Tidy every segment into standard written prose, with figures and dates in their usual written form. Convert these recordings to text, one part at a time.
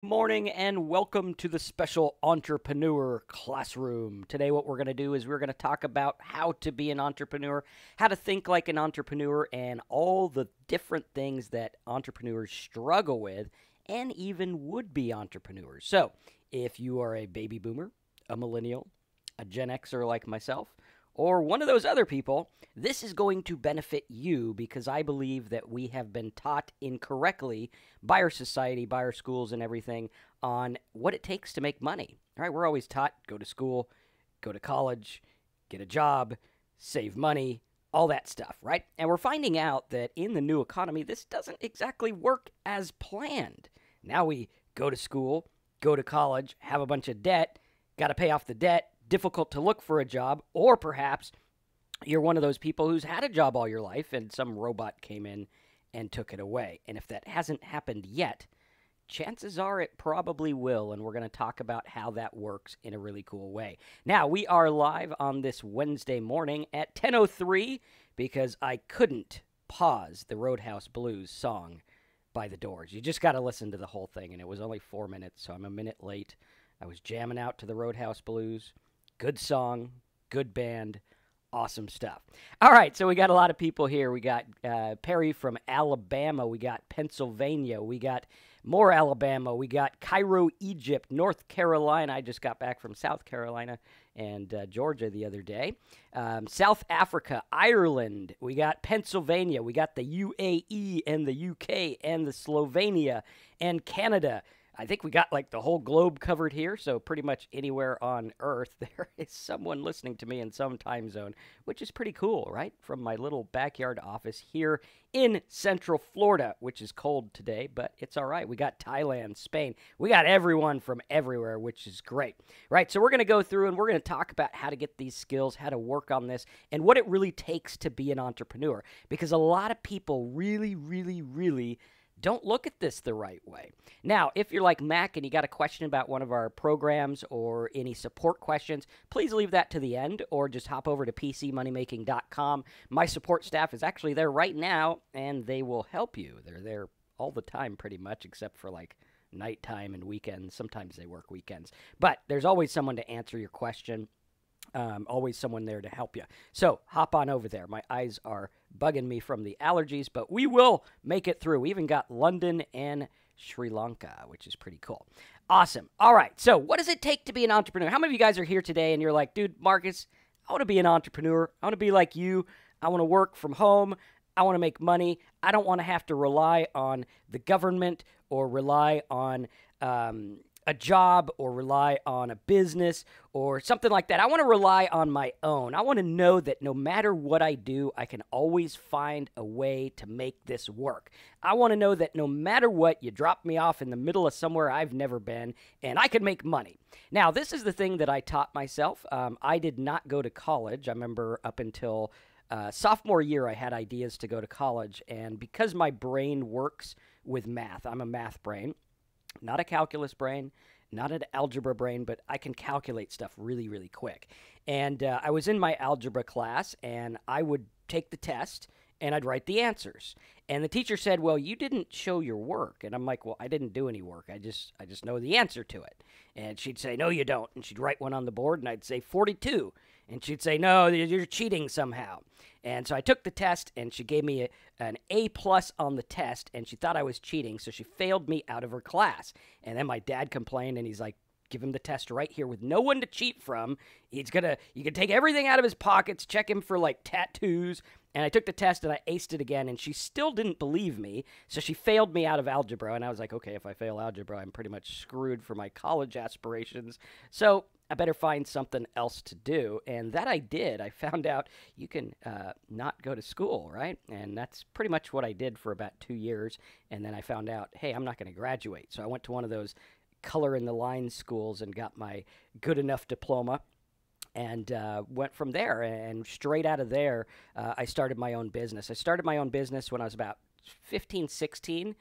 Morning and welcome to the special entrepreneur classroom. Today, what we're going to do is we're going to talk about how to be an entrepreneur, how to think like an entrepreneur, and all the different things that entrepreneurs struggle with and even would be entrepreneurs. So, if you are a baby boomer, a millennial, a Gen Xer like myself, or one of those other people, this is going to benefit you because I believe that we have been taught incorrectly by our society, by our schools, and everything on what it takes to make money. All right, we're always taught go to school, go to college, get a job, save money, all that stuff, right? And we're finding out that in the new economy, this doesn't exactly work as planned. Now we go to school, go to college, have a bunch of debt, got to pay off the debt, difficult to look for a job, or perhaps you're one of those people who's had a job all your life and some robot came in and took it away. And if that hasn't happened yet, chances are it probably will, and we're going to talk about how that works in a really cool way. Now, we are live on this Wednesday morning at 10:03 because I couldn't pause the Roadhouse Blues song by the Doors. You just got to listen to the whole thing, and it was only 4 minutes, so I'm a minute late. I was jamming out to the Roadhouse Blues. Good song, good band, awesome stuff. All right, so we got a lot of people here. We got Perry from Alabama. We got Pennsylvania. We got more Alabama. We got Cairo, Egypt, North Carolina. I just got back from South Carolina and Georgia the other day. South Africa, Ireland. We got Pennsylvania. We got the UAE and the UK and the Slovenia and Canada. I think we got like the whole globe covered here, so pretty much anywhere on Earth, there is someone listening to me in some time zone, which is pretty cool, right? From my little backyard office here in Central Florida, which is cold today, but it's all right. We got Thailand, Spain. We got everyone from everywhere, which is great, right? So we're going to go through and we're going to talk about how to get these skills, how to work on this, and what it really takes to be an entrepreneur, because a lot of people really don't look at this the right way. Now, if you're like Mac and you got a question about one of our programs or any support questions, please leave that to the end or just hop over to pcmoneymaking.com. My support staff is actually there right now, and they will help you. They're there all the time pretty much, except for like nighttime and weekends. Sometimes they work weekends. But there's always someone to answer your question. Always someone there to help you. So hop on over there. My eyes are bugging me from the allergies, but we will make it through. We even got London and Sri Lanka, which is pretty cool. Awesome. All right. So what does it take to be an entrepreneur? How many of you guys are here today and you're like, dude, Marcus, I want to be an entrepreneur. I want to be like you. I want to work from home. I want to make money. I don't want to have to rely on the government or rely on a job or rely on a business or something like that. I want to rely on my own. I want to know that no matter what I do, I can always find a way to make this work. I want to know that no matter what, you drop me off in the middle of somewhere I've never been and I can make money. Now, this is the thing that I taught myself. I did not go to college. I remember up until sophomore year, I had ideas to go to college. And because my brain works with math, I'm a math brain. Not a calculus brain, not an algebra brain, but I can calculate stuff really quick. And I was in my algebra class, and I would take the test, and I'd write the answers. And the teacher said, well, you didn't show your work. And I'm like, well, I didn't do any work. I just know the answer to it. And she'd say, no, you don't. And she'd write one on the board, and I'd say 42. And she'd say, no, you're cheating somehow. And so I took the test, and she gave me an A+ on the test, and she thought I was cheating, so she failed me out of her class. And then my dad complained, and he's like, give him the test right here with no one to cheat from. You can take everything out of his pockets, check him for like tattoos. And I took the test and I aced it again, and she still didn't believe me, so she failed me out of algebra. And I was like, okay, if I fail algebra, I'm pretty much screwed for my college aspirations. So I better find something else to do. And that I did. I found out you can not go to school, right? And that's pretty much what I did for about 2 years. And then I found out, hey, I'm not going to graduate. So I went to one of those color in the line schools and got my good enough diploma. And went from there, and straight out of there, I started my own business. I started my own business when I was about 15, 16,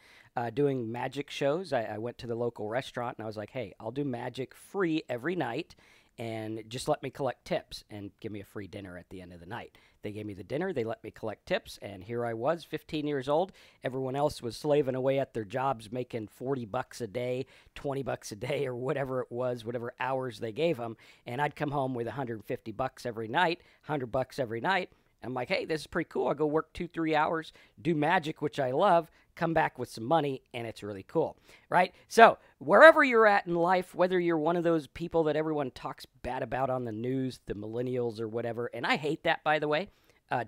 doing magic shows. I went to the local restaurant, and I was like, hey, I'll do magic free every night, and just let me collect tips and give me a free dinner at the end of the night. They gave me the dinner, they let me collect tips, and here I was, 15 years old. Everyone else was slaving away at their jobs, making 40 bucks a day, 20 bucks a day, or whatever it was, whatever hours they gave them, and I'd come home with 150 bucks every night, 100 bucks every night. I'm like, hey, this is pretty cool. I'll go work 2-3 hours, do magic, which I love, come back with some money, and it's really cool, right? So wherever you're at in life, whether you're one of those people that everyone talks bad about on the news, the millennials or whatever, and I hate that, by the way,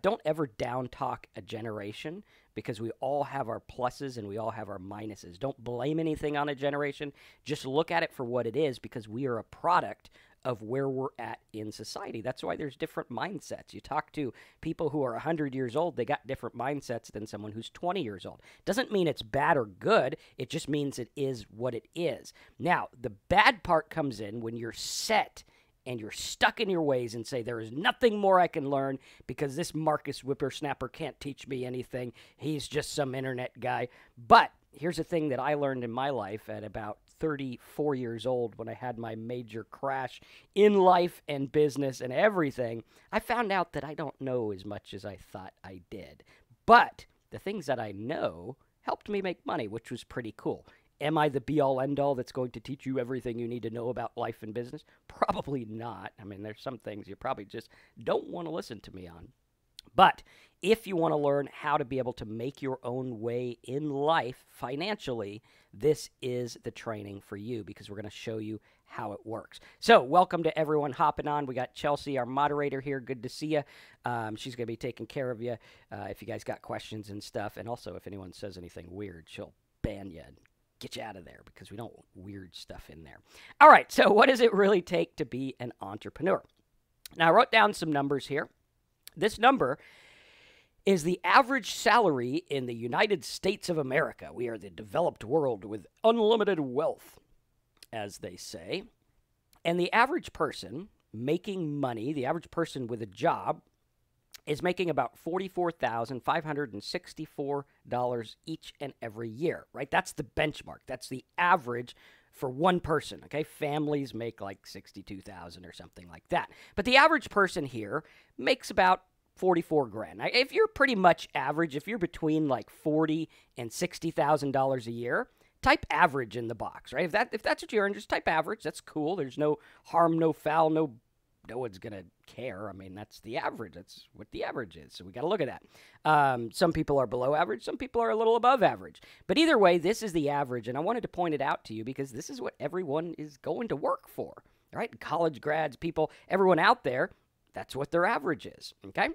don't ever down talk a generation, because we all have our pluses and we all have our minuses. Don't blame anything on a generation. Just look at it for what it is, because we are a product of where we're at in society. That's why there's different mindsets. You talk to people who are 100 years old, they got different mindsets than someone who's 20 years old. Doesn't mean it's bad or good. It just means it is what it is. Now, the bad part comes in when you're set and you're stuck in your ways and say, there is nothing more I can learn because this Marcus Whippersnapper can't teach me anything. He's just some internet guy. But here's the thing that I learned in my life at about 34 years old, when I had my major crash in life and business and everything. I found out that I don't know as much as I thought I did. But the things that I know helped me make money, which was pretty cool. Am I the be-all, end-all that's going to teach you everything you need to know about life and business? Probably not. I mean, there's some things you probably just don't want to listen to me on. But if you want to learn how to be able to make your own way in life financially, this is the training for you, because we're going to show you how it works. So welcome to everyone hopping on. We got Chelsea, our moderator here. Good to see you. She's going to be taking care of you if you guys got questions and stuff. And also, if anyone says anything weird, she'll ban you and get you out of there, because we don't want weird stuff in there. All right, so what does it really take to be an entrepreneur? Now, I wrote down some numbers here. This number is the average salary in the United States of America. We are the developed world with unlimited wealth, as they say. And the average person making money, the average person with a job, is making about $44,564 each and every year, right? That's the benchmark. That's the average for one person, okay? Families make like $62,000 or something like that. But the average person here makes about 44 grand. Now, if you're pretty much average, if you're between like $40,000 and $60,000 a year, type average in the box, right? If that's what you earn, just type average. That's cool. There's no harm, no foul, no one's going to care. I mean, that's the average. That's what the average is. So we got to look at that. Some people are below average. Some people are a little above average. But either way, this is the average. And I wanted to point it out to you because this is what everyone is going to work for, right? College grads, people, everyone out there, that's what their average is, okay?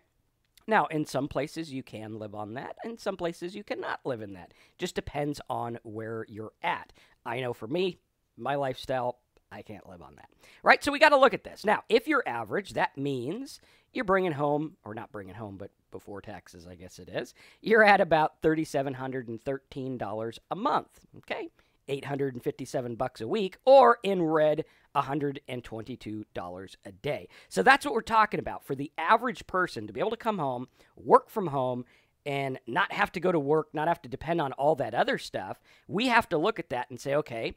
Now, in some places you can live on that, and some places you cannot live in that. Just depends on where you're at. I know for me, my lifestyle, I can't live on that, right? So we got to look at this. Now, if you're average, that means you're bringing home, or not bringing home, but before taxes, I guess it is, you're at about $3,713 a month, okay? $857 a week, or in red, $122 a day. So that's what we're talking about. For the average person to be able to come home, work from home, and not have to go to work, not have to depend on all that other stuff, we have to look at that and say, okay,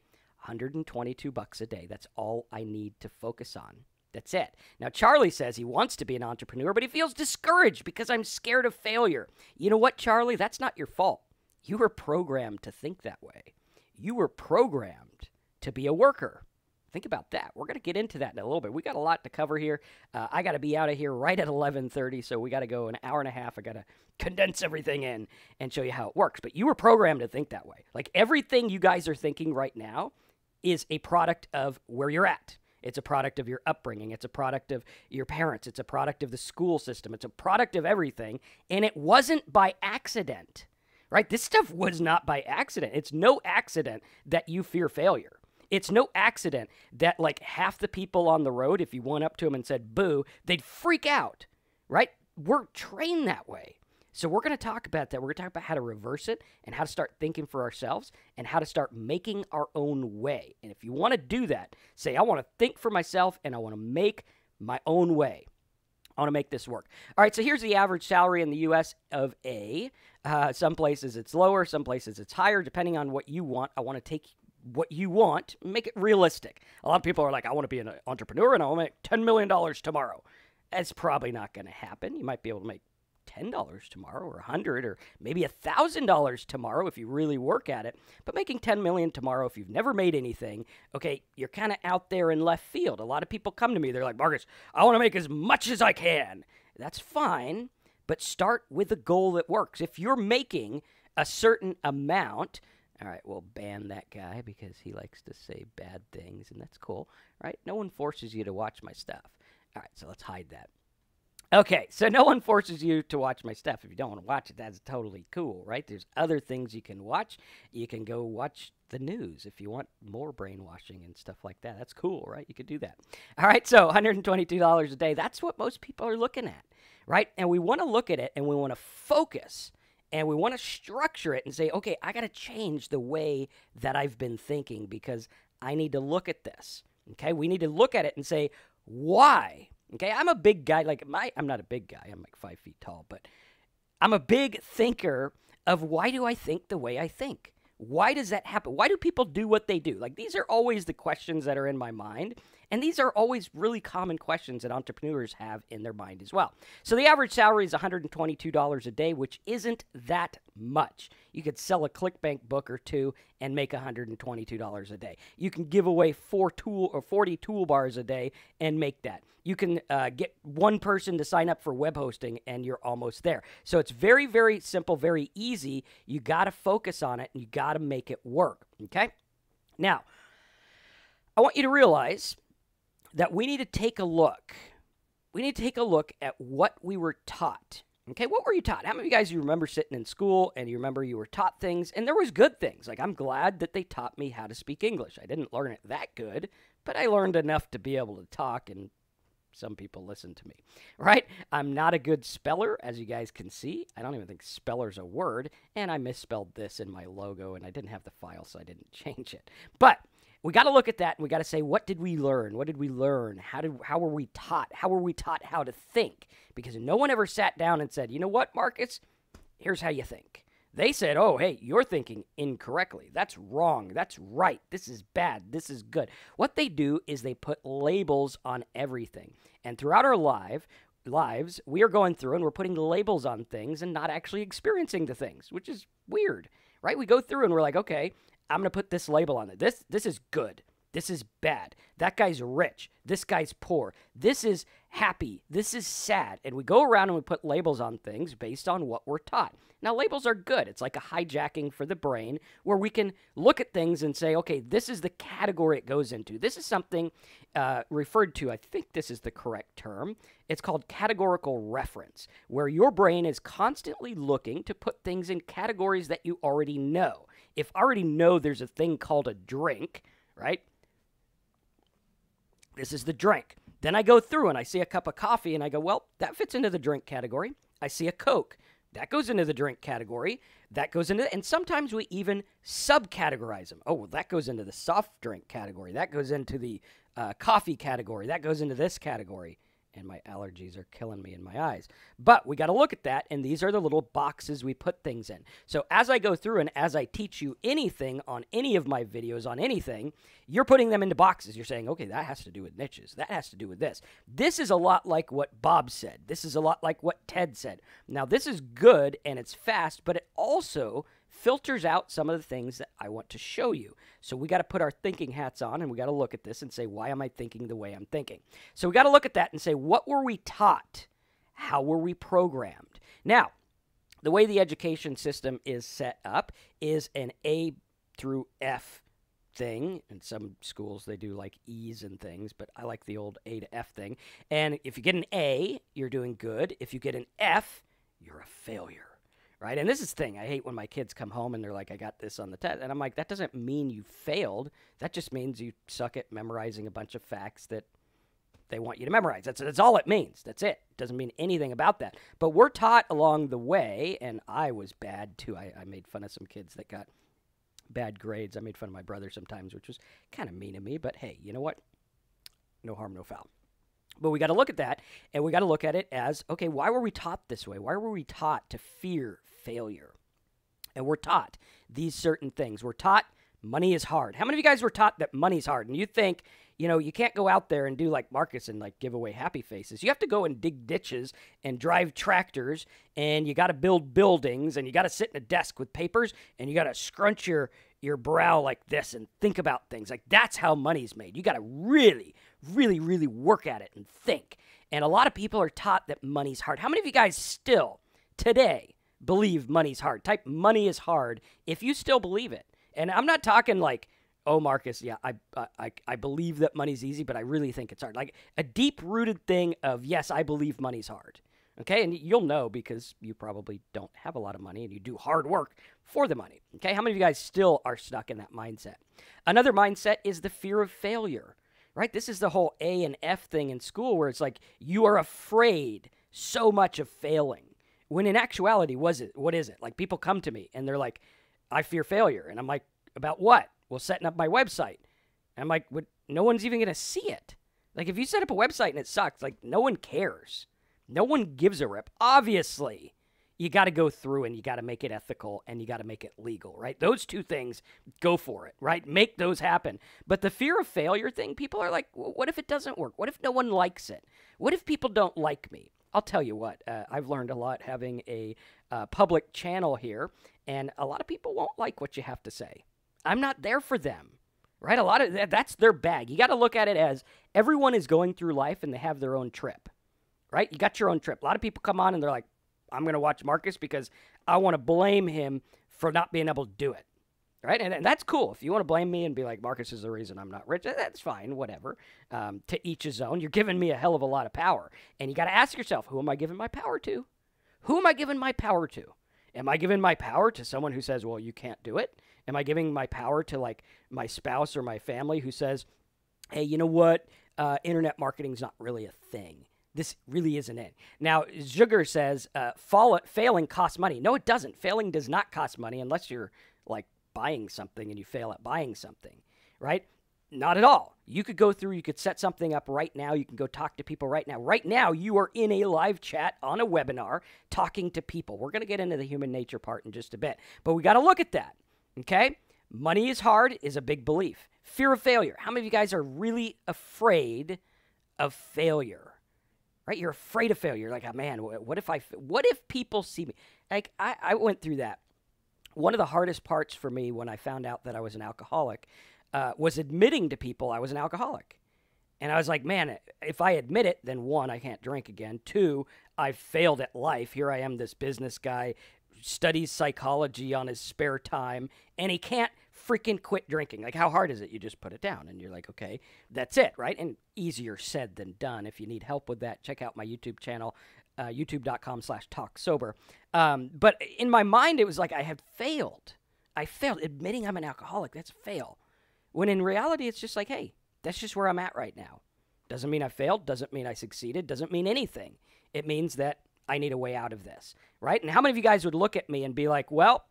$122 a day. That's all I need to focus on. That's it. Now, Charlie says he wants to be an entrepreneur, but he feels discouraged because I'm scared of failure. You know what, Charlie? That's not your fault. You were programmed to think that way. You were programmed to be a worker. Think about that. We're going to get into that in a little bit. We got a lot to cover here. I got to be out of here right at 11:30, so we got to go an hour and a half. I got to condense everything in and show you how it works. But you were programmed to think that way. Like everything you guys are thinking right now is a product of where you're at. It's a product of your upbringing. It's a product of your parents. It's a product of the school system. It's a product of everything, and it wasn't by accident, right? This stuff was not by accident. It's no accident that you fear failure. It's no accident that like half the people on the road, if you went up to them and said, boo, they'd freak out, right? We're trained that way. So we're going to talk about that. We're going to talk about how to reverse it and how to start thinking for ourselves and how to start making our own way. And if you want to do that, say, I want to think for myself and I want to make my own way. I want to make this work. All right, so here's the average salary in the U.S. of A. Some places it's lower, some places it's higher, depending on what you want. I want to take what you want, make it realistic. A lot of people are like, I want to be an entrepreneur and I want to make $10 million tomorrow. That's probably not going to happen. You might be able to make $10 tomorrow or $100 or maybe $1,000 tomorrow if you really work at it. But making $10 million tomorrow if you've never made anything, okay, you're kind of out there in left field. A lot of people come to me. They're like, Marcus, I want to make as much as I can. That's fine, but start with a goal that works. If you're making a certain amount, all right, we'll ban that guy because he likes to say bad things, and that's cool, right? No one forces you to watch my stuff. All right, so let's hide that. Okay, so no one forces you to watch my stuff. If you don't want to watch it, that's totally cool, right? There's other things you can watch. You can go watch the news if you want more brainwashing and stuff like that. That's cool, right? You could do that. All right, so $122 a day, that's what most people are looking at, right? And we want to look at it, and we want to focus, and we want to structure it and say, okay, I got to change the way that I've been thinking because I need to look at this, okay? We need to look at it and say, why? Okay, I'm a big guy. I'm not a big guy. I'm like 5 feet tall, but I'm a big thinker of why do I think the way I think? Why does that happen? Why do people do what they do? Like, these are always the questions that are in my mind, and these are always really common questions that entrepreneurs have in their mind as well. So the average salary is $122 a day, which isn't that much. You could sell a ClickBank book or two and make $122 a day. You can give away 40 toolbars a day and make that. You can get one person to sign up for web hosting and you're almost there. So it's very, very simple, very easy. You got to focus on it and you got to make it work, okay? Now, I want you to realize that we need to take a look. We need to take a look at what we were taught. Okay, what were you taught? How many of you guys you remember sitting in school and you remember you were taught things and there was good things? Like, I'm glad that they taught me how to speak English. I didn't learn it that good, but I learned enough to be able to talk, and some people listen to me, right? I'm not a good speller, as you guys can see. I don't even think speller's a word, and I misspelled this in my logo, and I didn't have the file, so I didn't change it. But we got to look at that, and we got to say, what did we learn? What did we learn? How were we taught? How were we taught how to think? Because no one ever sat down and said, you know what, Marcus? Here's how you think. They said, oh, hey, you're thinking incorrectly. That's wrong. That's right. This is bad. This is good. What they do is they put labels on everything. And throughout our lives, we are going through and we're putting labels on things and not actually experiencing the things, which is weird, right? We go through and we're like, okay, I'm going to put this label on it. This is good. This is bad. That guy's rich. This guy's poor. This is happy. This is sad. And we go around and we put labels on things based on what we're taught. Now, labels are good. It's like a hijacking for the brain where we can look at things and say, okay, this is the category it goes into. This is something referred to, I think this is the correct term. It's called categorical reference, where your brain is constantly looking to put things in categories that you already know. If I already know there's a thing called a drink, right? This is the drink. Then I go through and I see a cup of coffee and I go, well, that fits into the drink category. I see a Coke. That goes into the drink category. That goes into, and sometimes we even subcategorize them. Oh, well, that goes into the soft drink category. That goes into the coffee category. That goes into this category. And my allergies are killing me in my eyes. But we got to look at that, and these are the little boxes we put things in. So as I go through and as I teach you anything on any of my videos on anything, you're putting them into boxes. You're saying, okay, that has to do with niches. That has to do with this. This is a lot like what Bob said. This is a lot like what Ted said. Now, this is good, and it's fast, but it also filters out some of the things that I want to show you. So we got to put our thinking hats on and we got to look at this and say, why am I thinking the way I'm thinking? So we got to look at that and say, what were we taught? How were we programmed? Now, the way the education system is set up is an A through F thing. In some schools, they do like E's and things, but I like the old A to F thing. And if you get an A, you're doing good. If you get an F, you're a failure. Right? And this is the thing. I hate when my kids come home and they're like, I got this on the test. And I'm like, that doesn't mean you failed. That just means you suck at memorizing a bunch of facts that they want you to memorize. That's all it means. That's it. It doesn't mean anything about that. But we're taught along the way, and I was bad too. I made fun of some kids that got bad grades. I made fun of my brother sometimes, which was kind of mean of me. But hey, you know what? No harm, no foul. But we got to look at that, and we got to look at it as, okay, why were we taught this way? Why were we taught to fear failure? And we're taught these certain things. We're taught money is hard. How many of you guys were taught that money's hard? And you think, you can't go out there and do like Marcus and like give away happy faces. You have to go and dig ditches and drive tractors, and you got to build buildings, and you got to sit in a desk with papers, and you got to scrunch your brow like this and think about things. Like, that's how money's made. You got to really, really, really work at it and think. And a lot of people are taught that money's hard. How many of you guys still today believe money's hard? Type money is hard if you still believe it. And I'm not talking like, oh, Marcus, yeah, I believe that money's easy, but I really think it's hard. Like a deep-rooted thing of, yes, I believe money's hard. Okay, and you'll know because you probably don't have a lot of money and you do hard work for the money. Okay, how many of you guys still are stuck in that mindset? Another mindset is the fear of failure, right? This is the whole A and F thing in school where it's like you are afraid so much of failing. When in actuality, what is it? Like people come to me and they're like, I fear failure. And I'm like, about what? Well, setting up my website. And I'm like, no one's even going to see it. Like if you set up a website and it sucks, like no one cares. No one gives a rip. Obviously, you got to go through and you got to make it ethical and you got to make it legal, right? Those two things, go for it, right? Make those happen. But the fear of failure thing, people are like, well, what if it doesn't work? What if no one likes it? What if people don't like me? I'll tell you what, I've learned a lot having a public channel here, and a lot of people won't like what you have to say. I'm not there for them, right? A lot of that's their bag. You got to look at it as everyone is going through life and they have their own trip, right? You got your own trip. A lot of people come on and they're like, I'm going to watch Marcus because I want to blame him for not being able to do it, right? And that's cool. If you want to blame me and be like, Marcus is the reason I'm not rich, that's fine, whatever. To each his own. You're giving me a hell of a lot of power. And you got to ask yourself, who am I giving my power to? Who am I giving my power to? Am I giving my power to someone who says, well, you can't do it? Am I giving my power to like my spouse or my family who says, hey, you know what? Internet marketing is not really a thing. This really isn't it. Now, Sugar says failing costs money. No, it doesn't. Failing does not cost money unless you're like buying something and you fail at buying something, right? Not at all. You could go through, you could set something up right now. You can go talk to people right now. Right now, you are in a live chat on a webinar talking to people. We're going to get into the human nature part in just a bit, but we got to look at that, okay? Money is hard is a big belief. Fear of failure. How many of you guys are really afraid of failure? Right? You're afraid of failure. You're like, oh, man, what if people see me? Like, I went through that. One of the hardest parts for me when I found out that I was an alcoholic was admitting to people I was an alcoholic. And I was like, man, if I admit it, then one, I can't drink again. Two, I've failed at life. Here I am, this business guy, studies psychology on his spare time, and he can't freaking quit drinking. Like, how hard is it? You just put it down, and you're like, okay, that's it, right? And easier said than done. If you need help with that, check out my YouTube channel, youtube.com/talksober. But in my mind, it was like I had failed. I failed. Admitting I'm an alcoholic, that's a fail. When in reality, it's just like, hey, that's just where I'm at right now. Doesn't mean I failed. Doesn't mean I succeeded. Doesn't mean anything. It means that I need a way out of this, right? And how many of you guys would look at me and be like, well,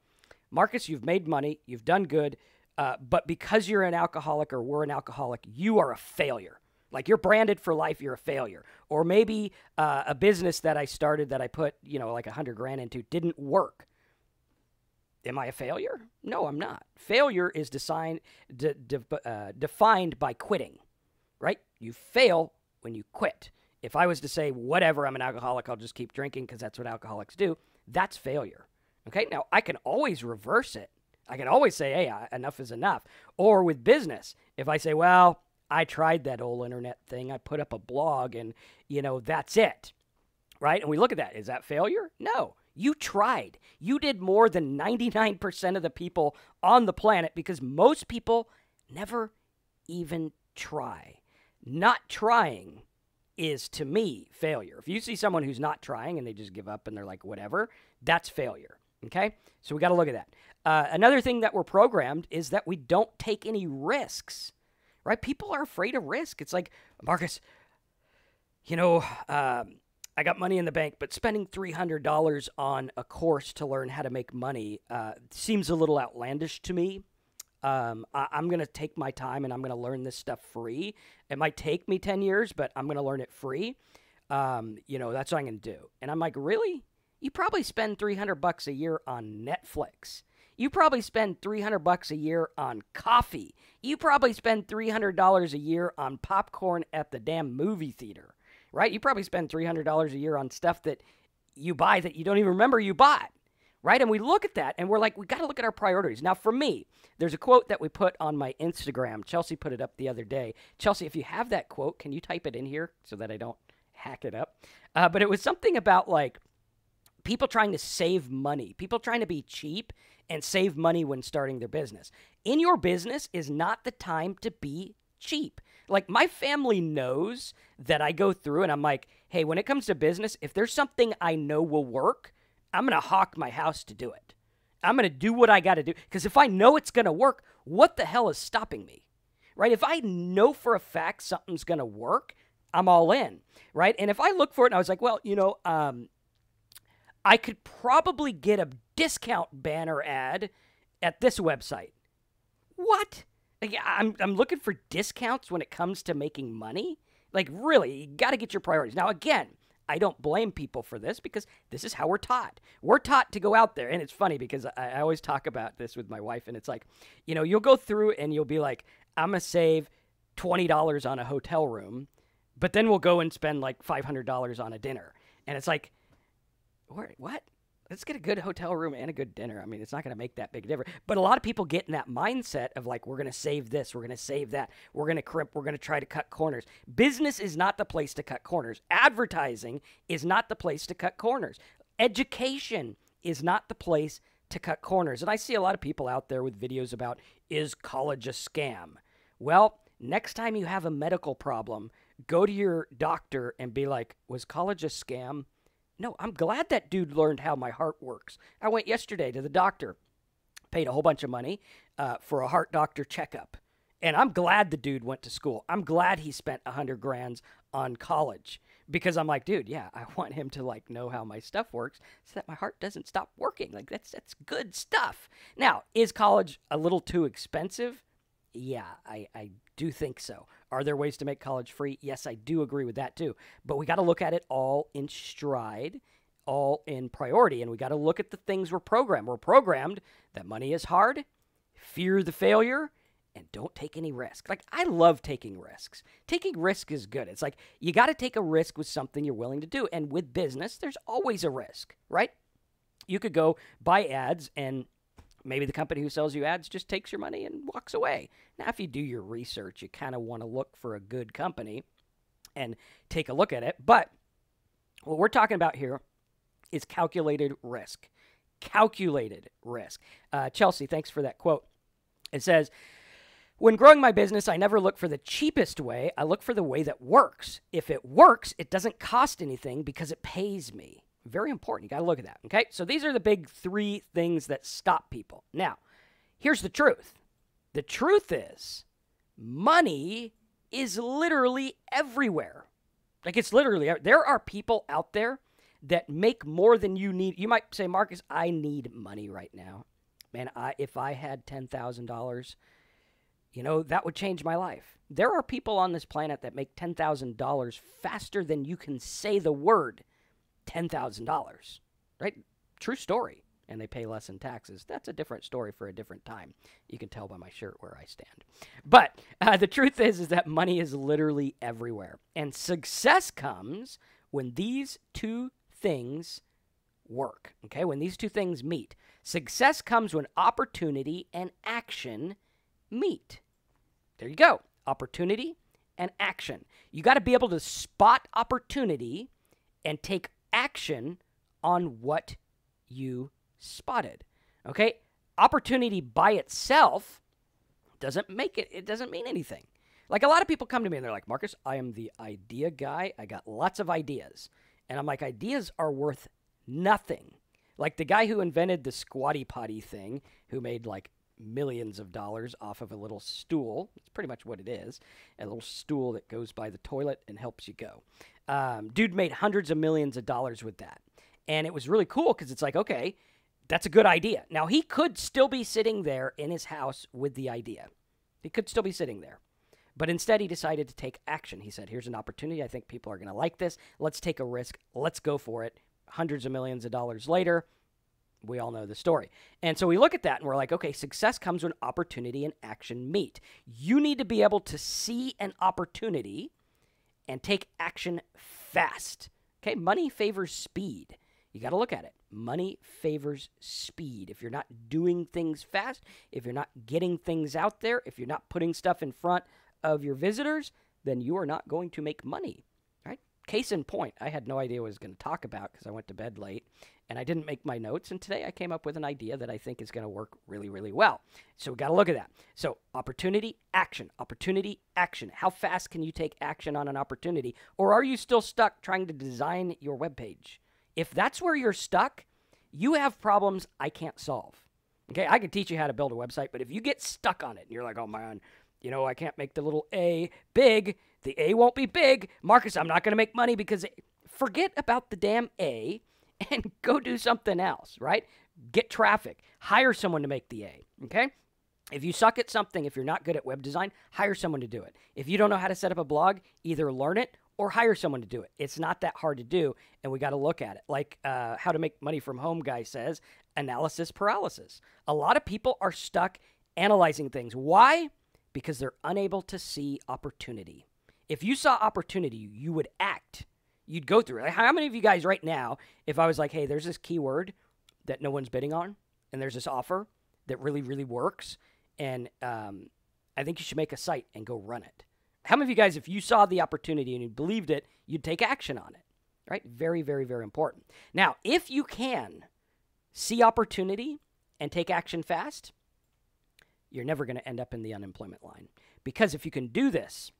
Marcus, you've made money, you've done good, but because you're an alcoholic or we're an alcoholic, you are a failure. Like you're branded for life, you're a failure. Or maybe a business that I started that I put, like $100,000 into didn't work. Am I a failure? No, I'm not. Failure is defined by quitting, right? You fail when you quit. If I was to say, whatever, I'm an alcoholic, I'll just keep drinking because that's what alcoholics do, that's failure. Okay, now I can always reverse it. I can always say, hey, enough is enough. Or with business, if I say, well, I tried that old internet thing, I put up a blog and, that's it, right? And we look at that. Is that failure? No. You tried. You did more than 99% of the people on the planet because most people never even try. Not trying is, to me, failure. If you see someone who's not trying and they just give up and they're like, whatever, that's failure, okay? So we got to look at that. Another thing that we're programmed is that we don't take any risks, right? People are afraid of risk. It's like, Marcus, I got money in the bank, but spending $300 on a course to learn how to make money seems a little outlandish to me. I'm going to take my time and I'm going to learn this stuff free. It might take me 10 years, but I'm going to learn it free. That's what I'm going to do. And I'm like, really? You probably spend $300 a year on Netflix. You probably spend $300 a year on coffee. You probably spend $300 a year on popcorn at the damn movie theater, right? You probably spend $300 a year on stuff that you buy that you don't even remember you bought, right? And we look at that and we're like, we got to look at our priorities. Now, for me, there's a quote that we put on my Instagram. Chelsea put it up the other day. Chelsea, if you have that quote, can you type it in here so that I don't hack it up? But it was something about like people trying to save money, people trying to be cheap and save money when starting their business. In your business is not the time to be cheap. Like, my family knows that I go through and I'm like, hey, when it comes to business, if there's something I know will work, I'm going to hawk my house to do it. I'm going to do what I got to do. Because if I know it's going to work, what the hell is stopping me? Right? If I know for a fact something's going to work, I'm all in. Right? And if I look for it and I was like, well, I could probably get a discount banner ad at this website. What? Like, I'm looking for discounts when it comes to making money? Like, really, you got to get your priorities. Now, again, I don't blame people for this because this is how we're taught. We're taught to go out there. And it's funny because I always talk about this with my wife. And it's like, you'll go through and you'll be like, I'm going to save $20 on a hotel room. But then we'll go and spend like $500 on a dinner. And it's like, what? Let's get a good hotel room and a good dinner. I mean, it's not going to make that big a difference. But a lot of people get in that mindset of like, we're going to save this, we're going to save that, we're going to crimp, we're going to try to cut corners. Business is not the place to cut corners. Advertising is not the place to cut corners. Education is not the place to cut corners. And I see a lot of people out there with videos about, is college a scam? Well, next time you have a medical problem, go to your doctor and be like, was college a scam? No, I'm glad that dude learned how my heart works. I went yesterday to the doctor, paid a whole bunch of money for a heart doctor checkup. And I'm glad the dude went to school. I'm glad he spent $100,000 on college because I'm like, dude, yeah, I want him to like know how my stuff works so that my heart doesn't stop working. Like that's good stuff. Now, is college a little too expensive? Yeah, I do think so. Are there ways to make college free? Yes, I do agree with that too. But we got to look at it all in stride, all in priority. And we got to look at the things we're programmed. We're programmed that money is hard, fear the failure, and don't take any risk. Like, I love taking risks. Taking risk is good. It's like you got to take a risk with something you're willing to do. And with business, there's always a risk, right? You could go buy ads and maybe the company who sells you ads just takes your money and walks away. Now, if you do your research, you kind of want to look for a good company and take a look at it. But what we're talking about here is calculated risk. Calculated risk. Chelsea, thanks for that quote. It says, when growing my business, I never look for the cheapest way. I look for the way that works. If it works, it doesn't cost anything because it pays me. Very important. You got to look at that. Okay. So these are the big three things that stop people. Now, here's the truth. The truth is money is literally everywhere. Like, it's literally, there are people out there that make more than you need. You might say, Marcus, I need money right now. Man, if I had $10,000, that would change my life. There are people on this planet that make $10,000 faster than you can say the word $10,000, right? True story. And they pay less in taxes. That's a different story for a different time. You can tell by my shirt where I stand. But the truth is that money is literally everywhere. And success comes when these two things work, okay? When these two things meet. Success comes when opportunity and action meet. There you go. Opportunity and action. You got to be able to spot opportunity and take action on what you spotted. Okay? Opportunity by itself doesn't mean anything. Like, a lot of people come to me and they're like, Marcus, I am the idea guy. I got lots of ideas. And I'm like, ideas are worth nothing. Like the guy who invented the squatty potty thing, who made like millions of dollars off of a little stool. It's pretty much what it is. A little stool that goes by the toilet and helps you go. Dude made hundreds of millions of dollars with that. And it was really cool because it's like, okay, that's a good idea. Now, he could still be sitting there in his house with the idea. He could still be sitting there. But instead, he decided to take action. He said, here's an opportunity. I think people are going to like this. Let's take a risk. Let's go for it. Hundreds of millions of dollars later, We all know the story. And so we look at that and we're like, okay, success comes when opportunity and action meet. You need to be able to see an opportunity and take action fast. Okay, money favors speed. You got to look at it. Money favors speed. If you're not doing things fast, if you're not getting things out there, if you're not putting stuff in front of your visitors, then you are not going to make money, right? Case in point, I had no idea what I was going to talk about because I went to bed late and I didn't make my notes. And today I came up with an idea that I think is going to work really, really well. So we got to look at that. So opportunity, action, opportunity, action. How fast can you take action on an opportunity? Or are you still stuck trying to design your webpage? If that's where you're stuck, you have problems I can't solve. Okay, I can teach you how to build a website, but if you get stuck on it and you're like, oh man, you know, I can't make the little A big, the A won't be big. Marcus, I'm not going to make money because forget about the damn A and go do something else, right? Get traffic. Hire someone to make the A, okay? If you suck at something, if you're not good at web design, hire someone to do it. If you don't know how to set up a blog, either learn it or hire someone to do it. It's not that hard to do, and we got to look at it. Like How to Make Money from Home guy says, analysis paralysis. A lot of people are stuck analyzing things. Why? Because they're unable to see opportunity. If you saw opportunity, you would act. You'd go through it. How many of you guys right now, if I was like, hey, there's this keyword that no one's bidding on, and there's this offer that really, really works, and I think you should make a site and go run it. How many of you guys, if you saw the opportunity and you believed it, you'd take action on it, right? Very, very, very important. Now, if you can see opportunity and take action fast, you're never going to end up in the unemployment line. Because if you can do this,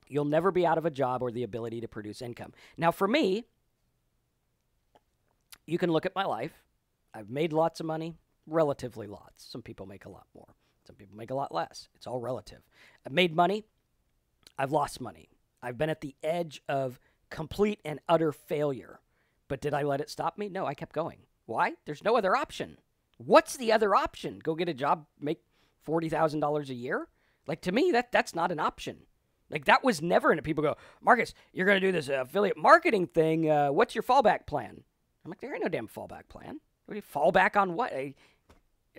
you'll never be out of a job or the ability to produce income. Now, for me, you can look at my life. I've made lots of money, relatively lots. Some people make a lot more. Some people make a lot less. It's all relative. I've made money. I've lost money. I've been at the edge of complete and utter failure. But did I let it stop me? No, I kept going. Why? There's no other option. What's the other option? Go get a job, make $40,000 a year? Like, to me, that's not an option. Like, that was never in it. People go, Marcus, you're going to do this affiliate marketing thing. What's your fallback plan? I'm like, there ain't no damn fallback plan. What do you fall back on what?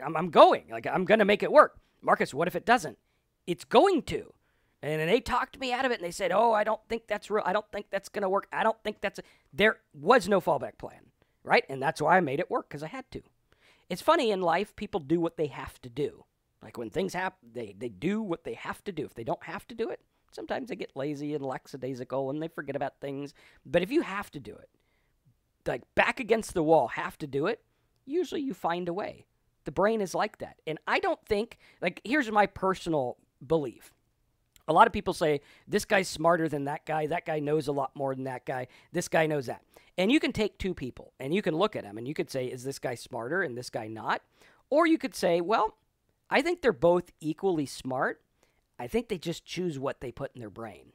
I'm going. Like, I'm going to make it work. Marcus, what if it doesn't? It's going to. And then they talked me out of it, and they said, oh, I don't think that's real. I don't think that's going to work. I don't think that's... There was no fallback plan, right? And that's why I made it work, because I had to. It's funny, in life, people do what they have to do. Like, when things happen, they do what they have to do. If they don't have to do it, sometimes they get lazy and lackadaisical, and they forget about things. But if you have to do it, like back against the wall, have to do it, usually you find a way. The brain is like that. And I don't think... Like, here's my personal belief. A lot of people say, this guy's smarter than that guy knows a lot more than that guy, this guy knows that. And you can take two people, and you can look at them, and you could say, is this guy smarter and this guy not? Or you could say, well, I think they're both equally smart. I think they just choose what they put in their brain.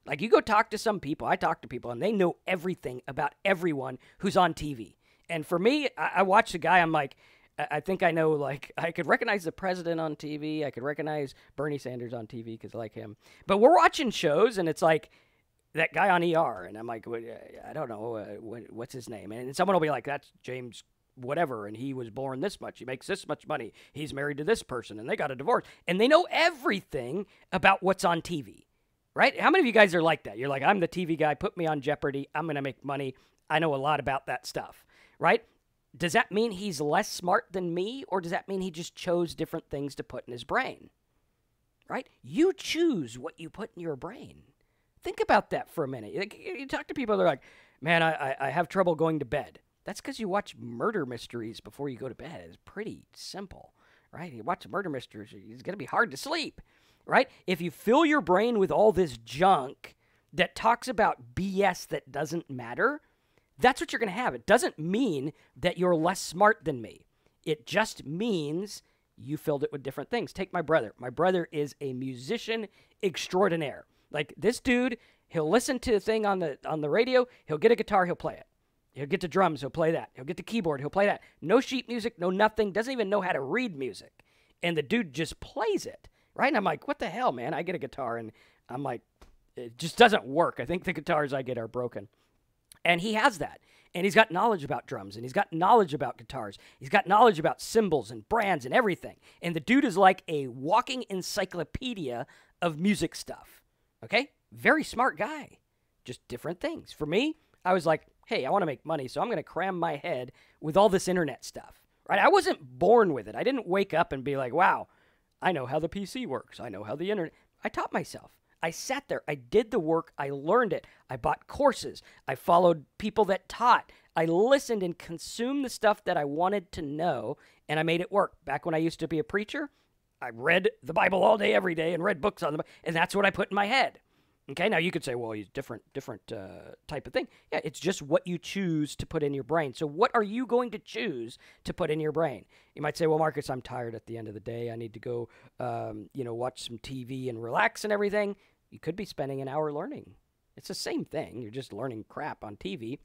Like, you go talk to some people, I talk to people, and they know everything about everyone who's on TV. And for me, I watch the guy, I'm like, I think I know, like, I could recognize the president on TV. I could recognize Bernie Sanders on TV because I like him. But we're watching shows, and it's like that guy on ER. And I'm like, I don't know, what's his name? And someone will be like, that's James whatever, and he was born this much. He makes this much money. He's married to this person, and they got a divorce. And they know everything about what's on TV, right? How many of you guys are like that? You're like, I'm the TV guy. Put me on Jeopardy. I'm going to make money. I know a lot about that stuff, right? Does that mean he's less smart than me, or does that mean he just chose different things to put in his brain? Right? You choose what you put in your brain. Think about that for a minute. You talk to people, they're like, man, I have trouble going to bed. That's because you watch murder mysteries before you go to bed. It's pretty simple, right? You watch murder mysteries, it's going to be hard to sleep, right? If you fill your brain with all this junk that talks about BS that doesn't matter, that's what you're going to have. It doesn't mean that you're less smart than me. It just means you filled it with different things. Take my brother. My brother is a musician extraordinaire. Like, this dude, he'll listen to a thing on the radio, he'll get a guitar, he'll play it. He'll get the drums, he'll play that. He'll get the keyboard, he'll play that. No sheet music, no nothing, doesn't even know how to read music. And the dude just plays it, right? And I'm like, what the hell, man? I get a guitar, and I'm like, it just doesn't work. I think the guitars I get are broken. And he has that. And he's got knowledge about drums, and he's got knowledge about guitars. He's got knowledge about cymbals and brands and everything. And the dude is like a walking encyclopedia of music stuff. Okay? Very smart guy. Just different things. For me, I was like, hey, I want to make money, so I'm going to cram my head with all this internet stuff. Right? I wasn't born with it. I didn't wake up and be like, wow, I know how the PC works. I know how the internet. I taught myself. I sat there. I did the work. I learned it. I bought courses. I followed people that taught. I listened and consumed the stuff that I wanted to know, and I made it work. Back when I used to be a preacher, I read the Bible all day, every day, and read books on the Bible, and that's what I put in my head. Okay, now you could say, well, he's different type of thing. Yeah, it's just what you choose to put in your brain. So what are you going to choose to put in your brain? You might say, well, Marcus, I'm tired at the end of the day. I need to go, watch some TV and relax and everything. You could be spending an hour learning. It's the same thing. You're just learning crap on TV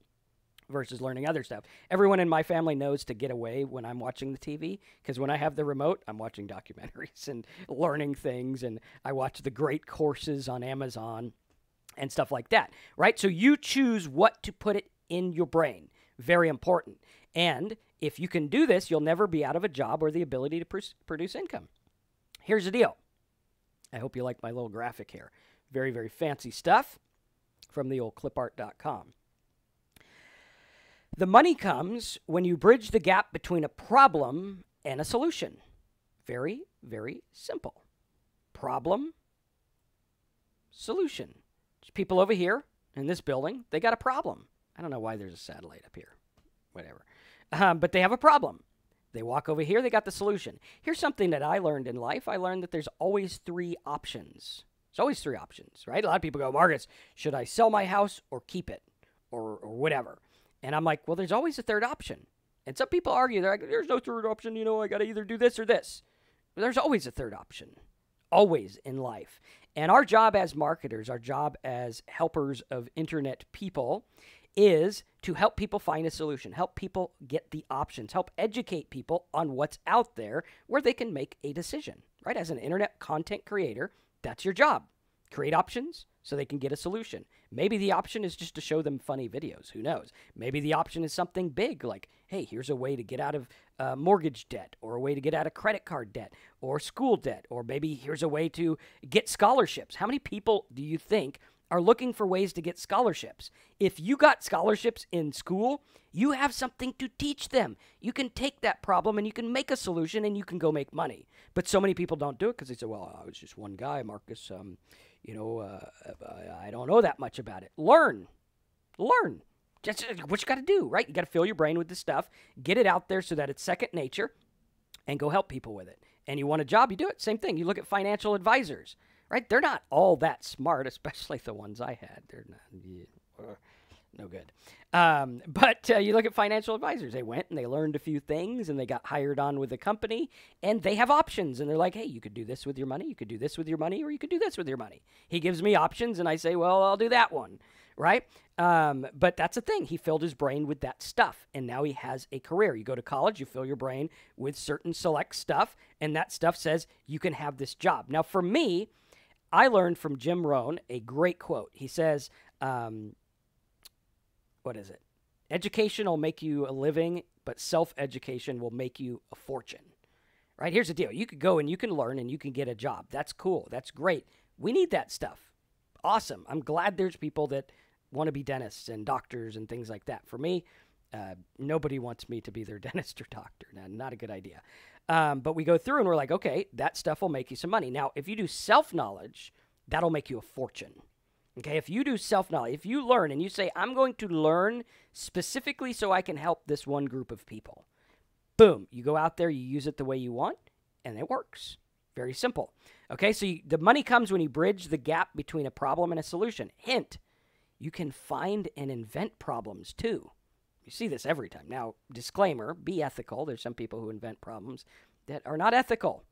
versus learning other stuff. Everyone in my family knows to get away when I'm watching the TV, because when I have the remote, I'm watching documentaries and learning things, and I watch the great courses on Amazon and stuff like that, right? So you choose what to put it in your brain. Very important. And if you can do this, you'll never be out of a job or the ability to produce income. Here's the deal. I hope you like my little graphic here. Very, very fancy stuff from the old clipart.com. The money comes when you bridge the gap between a problem and a solution. Very, very simple. Problem, solution. There's people over here in this building, they got a problem. I don't know why there's a satellite up here. Whatever. But they have a problem. They walk over here, they got the solution. Here's something that I learned in life. I learned that there's always 3 options. There's always 3 options, right? A lot of people go, Marcus, should I sell my house or keep it or whatever? And I'm like, well, there's always a 3rd option. And some people argue, they're like, there's no 3rd option. I got to either do this or this. But there's always a 3rd option. Always in life. And our job as marketers, our job as helpers of internet people is to help people find a solution, help people get the options, help educate people on what's out there where they can make a decision, right? As an internet content creator, that's your job. Create options so they can get a solution. Maybe the option is just to show them funny videos. Who knows? Maybe the option is something big like, hey, here's a way to get out of mortgage debt, or a way to get out of credit card debt or school debt, or maybe here's a way to get scholarships. How many people do you think are looking for ways to get scholarships? If you got scholarships in school, you have something to teach them. You can take that problem and you can make a solution and you can go make money. But so many people don't do it because they say, well, I was just one guy, Marcus. I don't know that much about it. Learn. That's what you got to do, right? You got to fill your brain with this stuff, get it out there so that it's second nature, and go help people with it. And you want a job, you do it. Same thing. You look at financial advisors, right? They're not all that smart, especially the ones I had. They're not, no good. But you look at financial advisors. They went and they learned a few things, and they got hired on with a company, and they have options. And they're like, hey, you could do this with your money, you could do this with your money, or you could do this with your money. He gives me options, and I say, well, I'll do that one, right? But that's the thing. He filled his brain with that stuff, and now he has a career. You go to college, you fill your brain with certain select stuff, and that stuff says you can have this job. Now, for me, I learned from Jim Rohn a great quote. He says, what is it? Education will make you a living, but self-education will make you a fortune. Right? Here's the deal. You could go and you can learn and you can get a job. That's cool. That's great. We need that stuff. Awesome. I'm glad there's people that want to be dentists and doctors and things like that. For me, nobody wants me to be their dentist or doctor. Not a good idea. But we go through and we're like, okay, that stuff will make you some money. Now, if you do self-knowledge, that'll make you a fortune. Okay, if you do self-knowledge, if you learn and you say, I'm going to learn specifically so I can help this one group of people. Boom, you go out there, you use it the way you want, and it works. Very simple. Okay, so the money comes when you bridge the gap between a problem and a solution. Hint, you can find and invent problems too. You see this every time. Now, disclaimer, be ethical. There's some people who invent problems that are not ethical.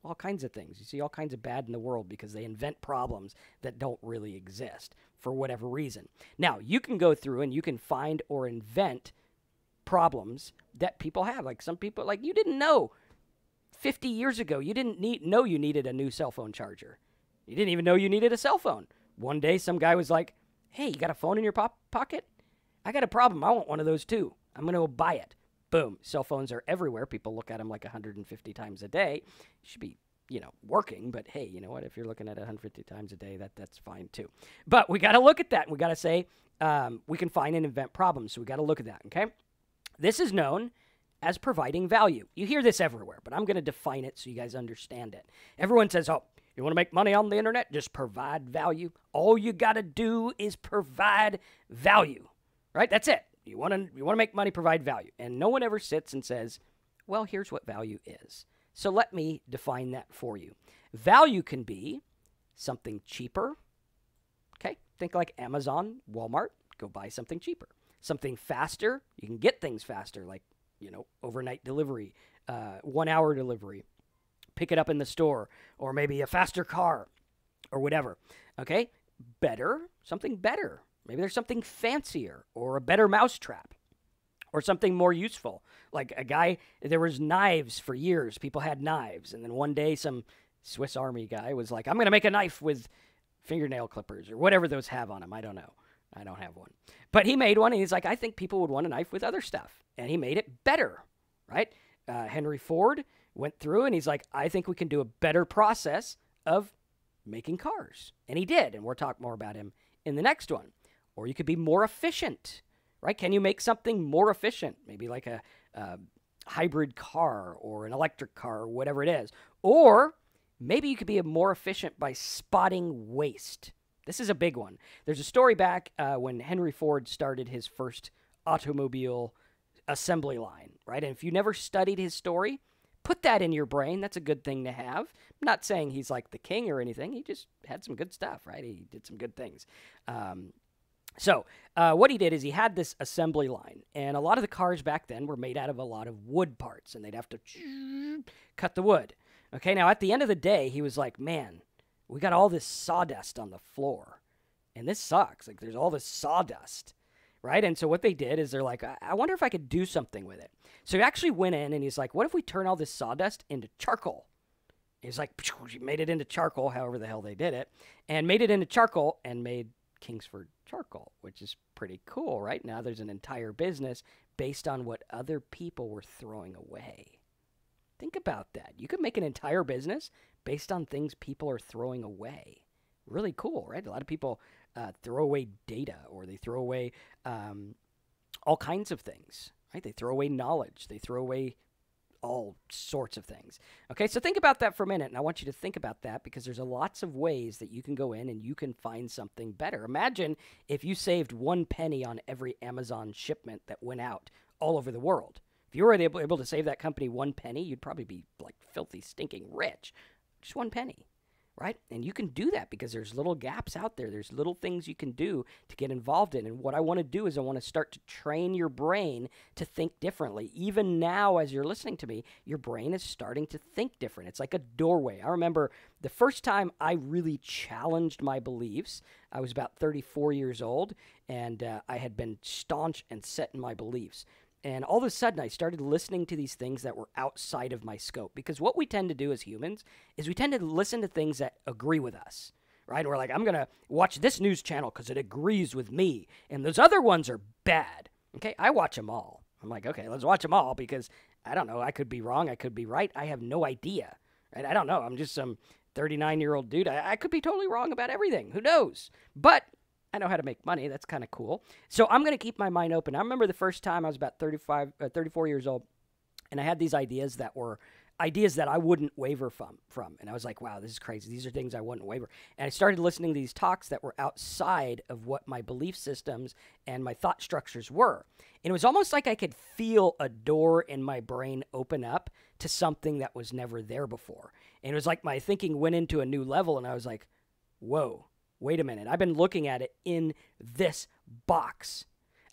All kinds of things. You see all kinds of bad in the world because they invent problems that don't really exist for whatever reason. Now, you can go through and you can find or invent problems that people have. Like some people, like you didn't know 50 years ago, you didn't know you needed a new cell phone charger. You didn't even know you needed a cell phone. One day, some guy was like, hey, you got a phone in your pocket? I got a problem. I want one of those too. I'm going to go buy it. Boom. Cell phones are everywhere. People look at them like 150 times a day. It should be, working. But hey, you know what? If you're looking at it 150 times a day, that's fine too. But we got to look at that. We got to say we can find and invent problems. So we got to look at that. Okay. This is known as providing value. You hear this everywhere, but I'm going to define it so you guys understand it. Everyone says, oh, you want to make money on the internet? Just provide value. All you got to do is provide value, right? That's it. You want to make money, provide value. And no one ever sits and says, well, here's what value is. So let me define that for you. Value can be something cheaper. Okay, think like Amazon, Walmart, go buy something cheaper. Something faster, you can get things faster, like, overnight delivery, 1 hour delivery, pick it up in the store, or maybe a faster car, or whatever. Okay, better, something better. Maybe there's something fancier, or a better mousetrap, or something more useful. Like there was knives for years. People had knives. And then one day some Swiss Army guy was like, I'm going to make a knife with fingernail clippers or whatever those have on them. I don't know. I don't have one. But he made one, and he's like, I think people would want a knife with other stuff. And he made it better, right? Henry Ford went through, and he's like, I think we can do a better process of making cars. And he did, and we'll talk more about him in the next one. Or you could be more efficient. Right? Can you make something more efficient? Maybe like a hybrid car or an electric car or whatever it is. Or maybe you could be more efficient by spotting waste. This is a big one. There's a story back when Henry Ford started his first automobile assembly line, right? And if you never studied his story, put that in your brain. That's a good thing to have. I'm not saying he's like the king or anything. He just had some good stuff, right? He did some good things. So what he did is he had this assembly line, and a lot of the cars back then were made out of a lot of wood parts, and they'd have to cut the wood. Okay, now at the end of the day, he was like, man, we got all this sawdust on the floor, and this sucks. Like, there's all this sawdust, right? And so what they did is they're like, I wonder if I could do something with it. So he actually went in, and he's like, what if we turn all this sawdust into charcoal? He's like, he made it into charcoal, however the hell they did it, and made it into charcoal and made Kingsford Charcoal, which is pretty cool, right? Now there's an entire business based on what other people were throwing away. Think about that. You could make an entire business based on things people are throwing away. Really cool, right? A lot of people throw away data, or they throw away all kinds of things, right? They throw away knowledge. They throw away all sorts of things. Okay, so think about that for a minute, and I want you to think about that because there's lots of ways that you can go in and you can find something better. Imagine if you saved 1 penny on every Amazon shipment that went out all over the world. If you were able to save that company 1 penny, you'd probably be like filthy, stinking rich. Just 1 penny. Right? And you can do that because there's little gaps out there. There's little things you can do to get involved in. And what I want to do is I want to start to train your brain to think differently. Even now, as you're listening to me, your brain is starting to think different. It's like a doorway. I remember the first time I really challenged my beliefs, I was about 34 years old, and I had been staunch and set in my beliefs. And all of a sudden, I started listening to these things that were outside of my scope. Because what we tend to do as humans is we tend to listen to things that agree with us, right? We're like, I'm going to watch this news channel because it agrees with me. And those other ones are bad. Okay, I watch them all. I'm like, okay, let's watch them all because, I don't know, I could be wrong. I could be right. I have no idea, right? I don't know. I'm just some 39-year-old dude. I could be totally wrong about everything. Who knows? But I know how to make money. That's kind of cool. So I'm going to keep my mind open. I remember the first time I was about 34 years old, and I had these ideas that were ideas that I wouldn't waver from. And I was like, wow, this is crazy. These are things I wouldn't waver. And I started listening to these talks that were outside of what my belief systems and my thought structures were. And it was almost like I could feel a door in my brain open up to something that was never there before. And it was like my thinking went into a new level, and I was like, whoa. Wait a minute, I've been looking at it in this box.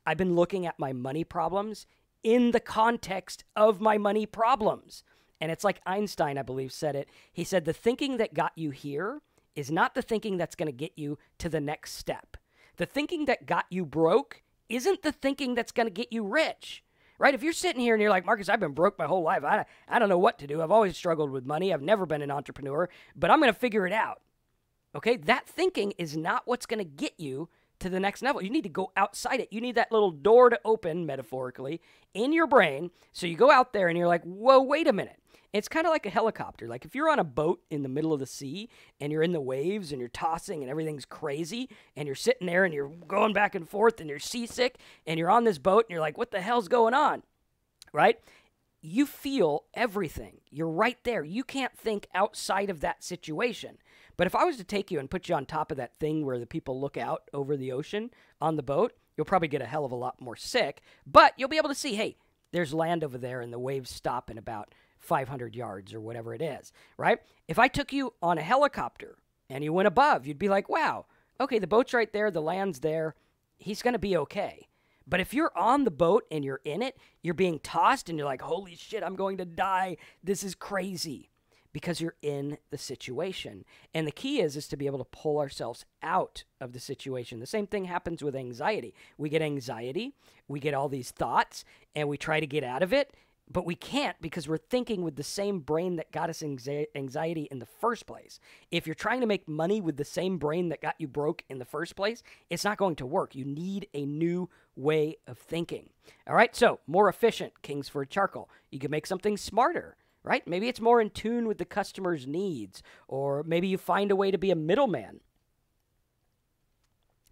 I've been looking at my money problems in the context of my money problems. And it's like Einstein, I believe, said it. He said, the thinking that got you here is not the thinking that's going to get you to the next step. The thinking that got you broke isn't the thinking that's going to get you rich. Right? If you're sitting here and you're like, Marcus, I've been broke my whole life. I don't know what to do. I've always struggled with money. I've never been an entrepreneur, but I'm going to figure it out. Okay, that thinking is not what's going to get you to the next level. You need to go outside it. You need that little door to open, metaphorically, in your brain. So you go out there and you're like, whoa, wait a minute. It's kind of like a helicopter. Like if you're on a boat in the middle of the sea and you're in the waves and you're tossing and everything's crazy and you're sitting there and you're going back and forth and you're seasick and you're on this boat and you're like, what the hell's going on? Right? You feel everything. You're right there. You can't think outside of that situation. But if I was to take you and put you on top of that thing where the people look out over the ocean on the boat, you'll probably get a hell of a lot more sick. But you'll be able to see, hey, there's land over there and the waves stop in about 500 yards or whatever it is, right? If I took you on a helicopter and you went above, you'd be like, wow, okay, the boat's right there, the land's there, he's going to be okay. But if you're on the boat and you're in it, you're being tossed and you're like, holy shit, I'm going to die. This is crazy, because you're in the situation. And the key is to be able to pull ourselves out of the situation. The same thing happens with anxiety. We get anxiety, we get all these thoughts, and we try to get out of it. But we can't, because we're thinking with the same brain that got us anxiety in the first place. If you're trying to make money with the same brain that got you broke in the first place, it's not going to work. You need a new way of thinking. All right, so more efficient, Kingsford Charcoal. You can make something smarter, right? Maybe it's more in tune with the customer's needs, or maybe you find a way to be a middleman.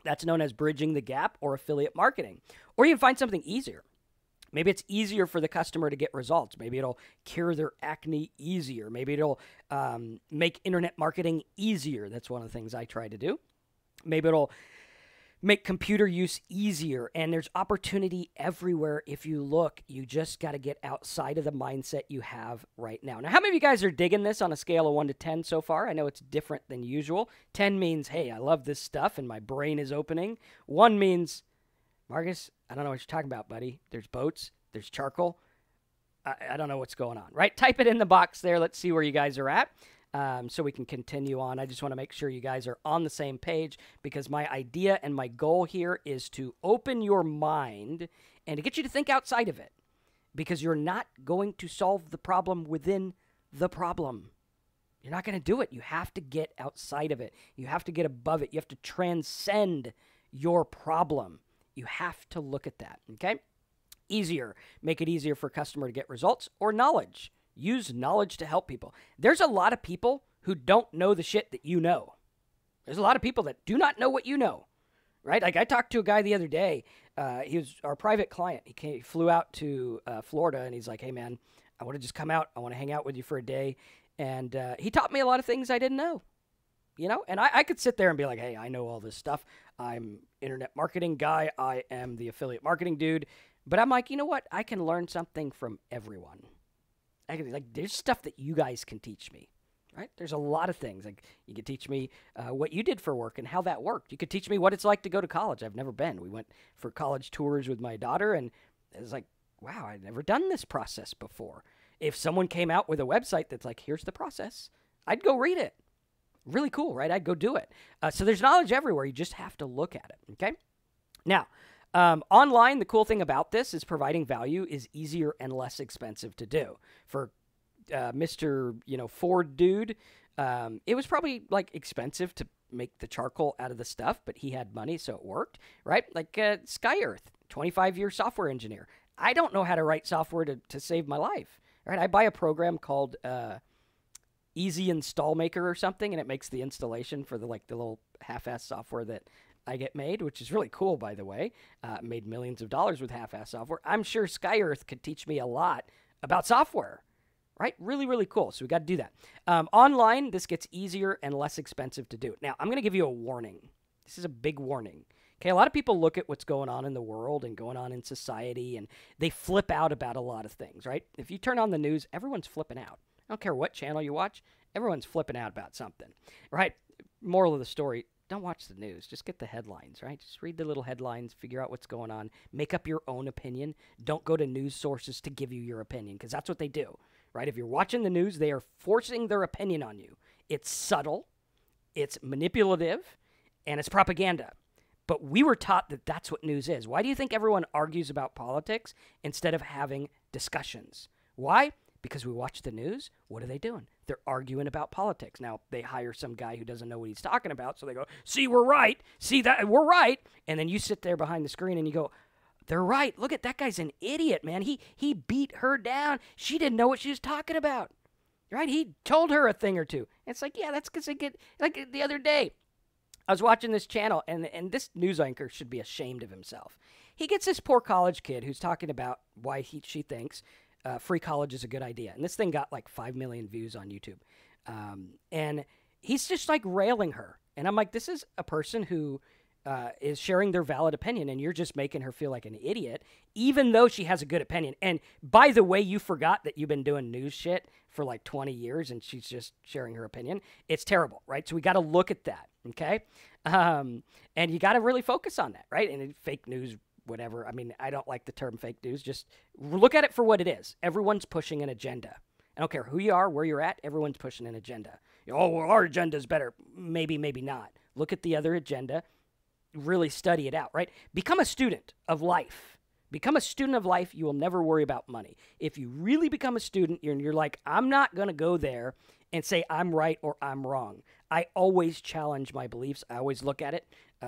That's known as bridging the gap or affiliate marketing. Or you can find something easier. Maybe it's easier for the customer to get results. Maybe it'll cure their acne easier. Maybe it'll make internet marketing easier. That's one of the things I try to do. Maybe it'll make computer use easier. And there's opportunity everywhere if you look. You just got to get outside of the mindset you have right now. Now, how many of you guys are digging this on a scale of 1 to 10 so far? I know it's different than usual. 10 means, hey, I love this stuff and my brain is opening. 1 means, Marcus, I don't know what you're talking about, buddy. There's boats. There's charcoal. I don't know what's going on, right? Type it in the box there. Let's see where you guys are at so we can continue on. I just want to make sure you guys are on the same page, because my idea and my goal here is to open your mind and to get you to think outside of it, because you're not going to solve the problem within the problem. You're not going to do it. You have to get outside of it. You have to get above it. You have to transcend your problem. You have to look at that, okay? Easier. Make it easier for a customer to get results. Or knowledge. Use knowledge to help people. There's a lot of people who don't know the shit that you know. There's a lot of people that do not know what you know, right? Like I talked to a guy the other day. He was our private client. He flew out to Florida, and he's like, hey, man, I want to just come out. I want to hang out with you for a day. And he taught me a lot of things I didn't know. You know, and I could sit there and be like, hey, I know all this stuff. I'm internet marketing guy. I am the affiliate marketing dude. But I'm like, you know what? I can learn something from everyone. There's stuff that you guys can teach me, right? There's a lot of things. Like you could teach me what you did for work and how that worked. You could teach me what it's like to go to college. I've never been. We went for college tours with my daughter, and it was like, wow, I'd never done this process before. If someone came out with a website that's like, here's the process, I'd go read it. Really cool, right? I'd go do it. So there's knowledge everywhere. You just have to look at it, okay? Now, online, the cool thing about this is providing value is easier and less expensive to do. For Mr. Ford dude, it was probably like expensive to make the charcoal out of the stuff, but he had money, so it worked, right? Like Sky Earth, 25-year software engineer. I don't know how to write software to save my life, right? I buy a program called Easy Install Maker or something, and it makes the installation for the little half-ass software that I get made, which is really cool, by the way. Made millions of dollars with half-ass software. I'm sure Sky Earth could teach me a lot about software, right? Really, really cool. So we got to do that. Online, this gets easier and less expensive to do. Now, I'm going to give you a warning. This is a big warning. Okay, a lot of people look at what's going on in the world and going on in society, and they flip out about a lot of things, right? If you turn on the news, everyone's flipping out. I don't care what channel you watch, everyone's flipping out about something, right? Moral of the story, don't watch the news. Just get the headlines, right? Just read the little headlines, figure out what's going on, make up your own opinion. Don't go to news sources to give you your opinion, because that's what they do, right? If you're watching the news, they are forcing their opinion on you. It's subtle, it's manipulative, and it's propaganda. But we were taught that that's what news is. Why do you think everyone argues about politics instead of having discussions? Why? Because we watch the news. What are they doing? They're arguing about politics. Now, they hire some guy who doesn't know what he's talking about, so they go, see, we're right. See, that we're right. And then you sit there behind the screen and you go, they're right. Look at that guy's an idiot, man. He beat her down. She didn't know what she was talking about. Right? He told her a thing or two. It's like, yeah, that's because they get, like the other day, I was watching this channel, and this news anchor should be ashamed of himself. He gets this poor college kid who's talking about why she thinks free college is a good idea. And this thing got like 5 million views on YouTube. And he's just like railing her. And I'm like, this is a person who is sharing their valid opinion, and you're just making her feel like an idiot, even though she has a good opinion. And by the way, you forgot that you've been doing news shit for like 20 years, and she's just sharing her opinion. It's terrible, right? So we got to look at that, okay? And you got to really focus on that, right? And fake news, whatever. I mean, I don't like the term fake news. Just look at it for what it is. Everyone's pushing an agenda. I don't care who you are, where you're at. Everyone's pushing an agenda. Oh, well, our agenda's better. Maybe, maybe not. Look at the other agenda. Really study it out, right? Become a student of life. Become a student of life. You will never worry about money. If you really become a student, you're like, I'm not going to go there and say I'm right or I'm wrong. I always challenge my beliefs. I always look at it.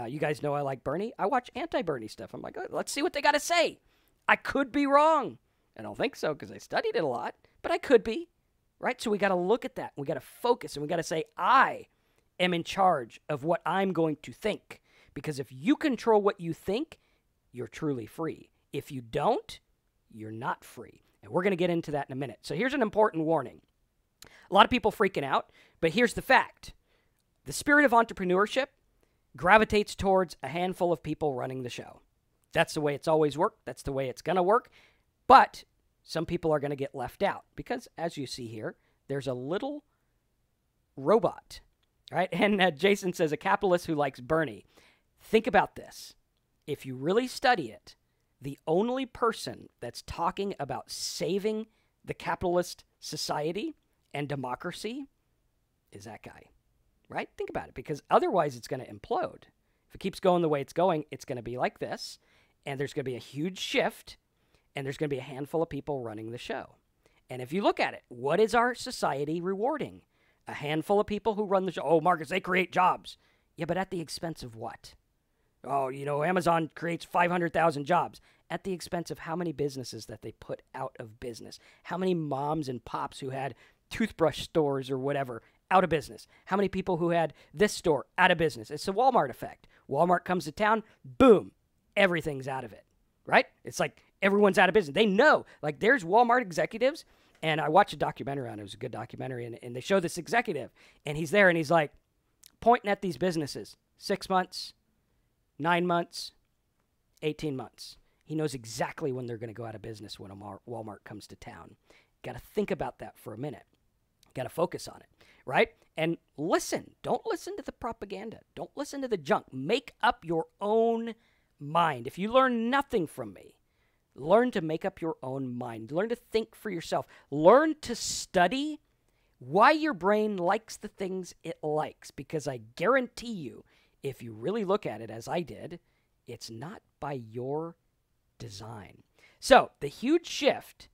You guys know I like Bernie. I watch anti-Bernie stuff. I'm like, oh, let's see what they got to say. I could be wrong. I don't think so because I studied it a lot, but I could be, right? So we got to look at that. We got to focus, and we got to say, I am in charge of what I'm going to think. Because if you control what you think, you're truly free. If you don't, you're not free. And we're going to get into that in a minute. So here's an important warning. A lot of people freaking out, but here's the fact. The spirit of entrepreneurship gravitates towards a handful of people running the show. That's the way it's always worked. That's the way it's going to work. But some people are going to get left out because, as you see here, there's a little robot, right? And Jason says, a capitalist who likes Bernie. Think about this. If you really study it, the only person that's talking about saving the capitalist society and democracy is that guy, right? Think about it, because otherwise it's going to implode. If it keeps going the way it's going, it's going to be like this, and there's going to be a huge shift, and there's going to be a handful of people running the show. And if you look at it, what is our society rewarding? A handful of people who run the show. Oh, Marcus, they create jobs. Yeah, but at the expense of what? Oh, you know, Amazon creates 500,000 jobs at the expense of how many businesses that they put out of business? How many moms and pops who had toothbrush stores or whatever out of business? How many people who had this store out of business? It's the Walmart effect. Walmart comes to town, boom, everything's out of it, right? It's like everyone's out of business. They know, like there's Walmart executives, and I watched a documentary on it. It was a good documentary, and they show this executive, and he's there, and he's like pointing at these businesses, 6 months, 9 months, 18 months. He knows exactly when they're going to go out of business when Walmart comes to town. Got to think about that for a minute. Got to focus on it, right? And listen. Don't listen to the propaganda. Don't listen to the junk. Make up your own mind. If you learn nothing from me, learn to make up your own mind. Learn to think for yourself. Learn to study why your brain likes the things it likes, because I guarantee you, if you really look at it as I did, it's not by your design. So the huge shift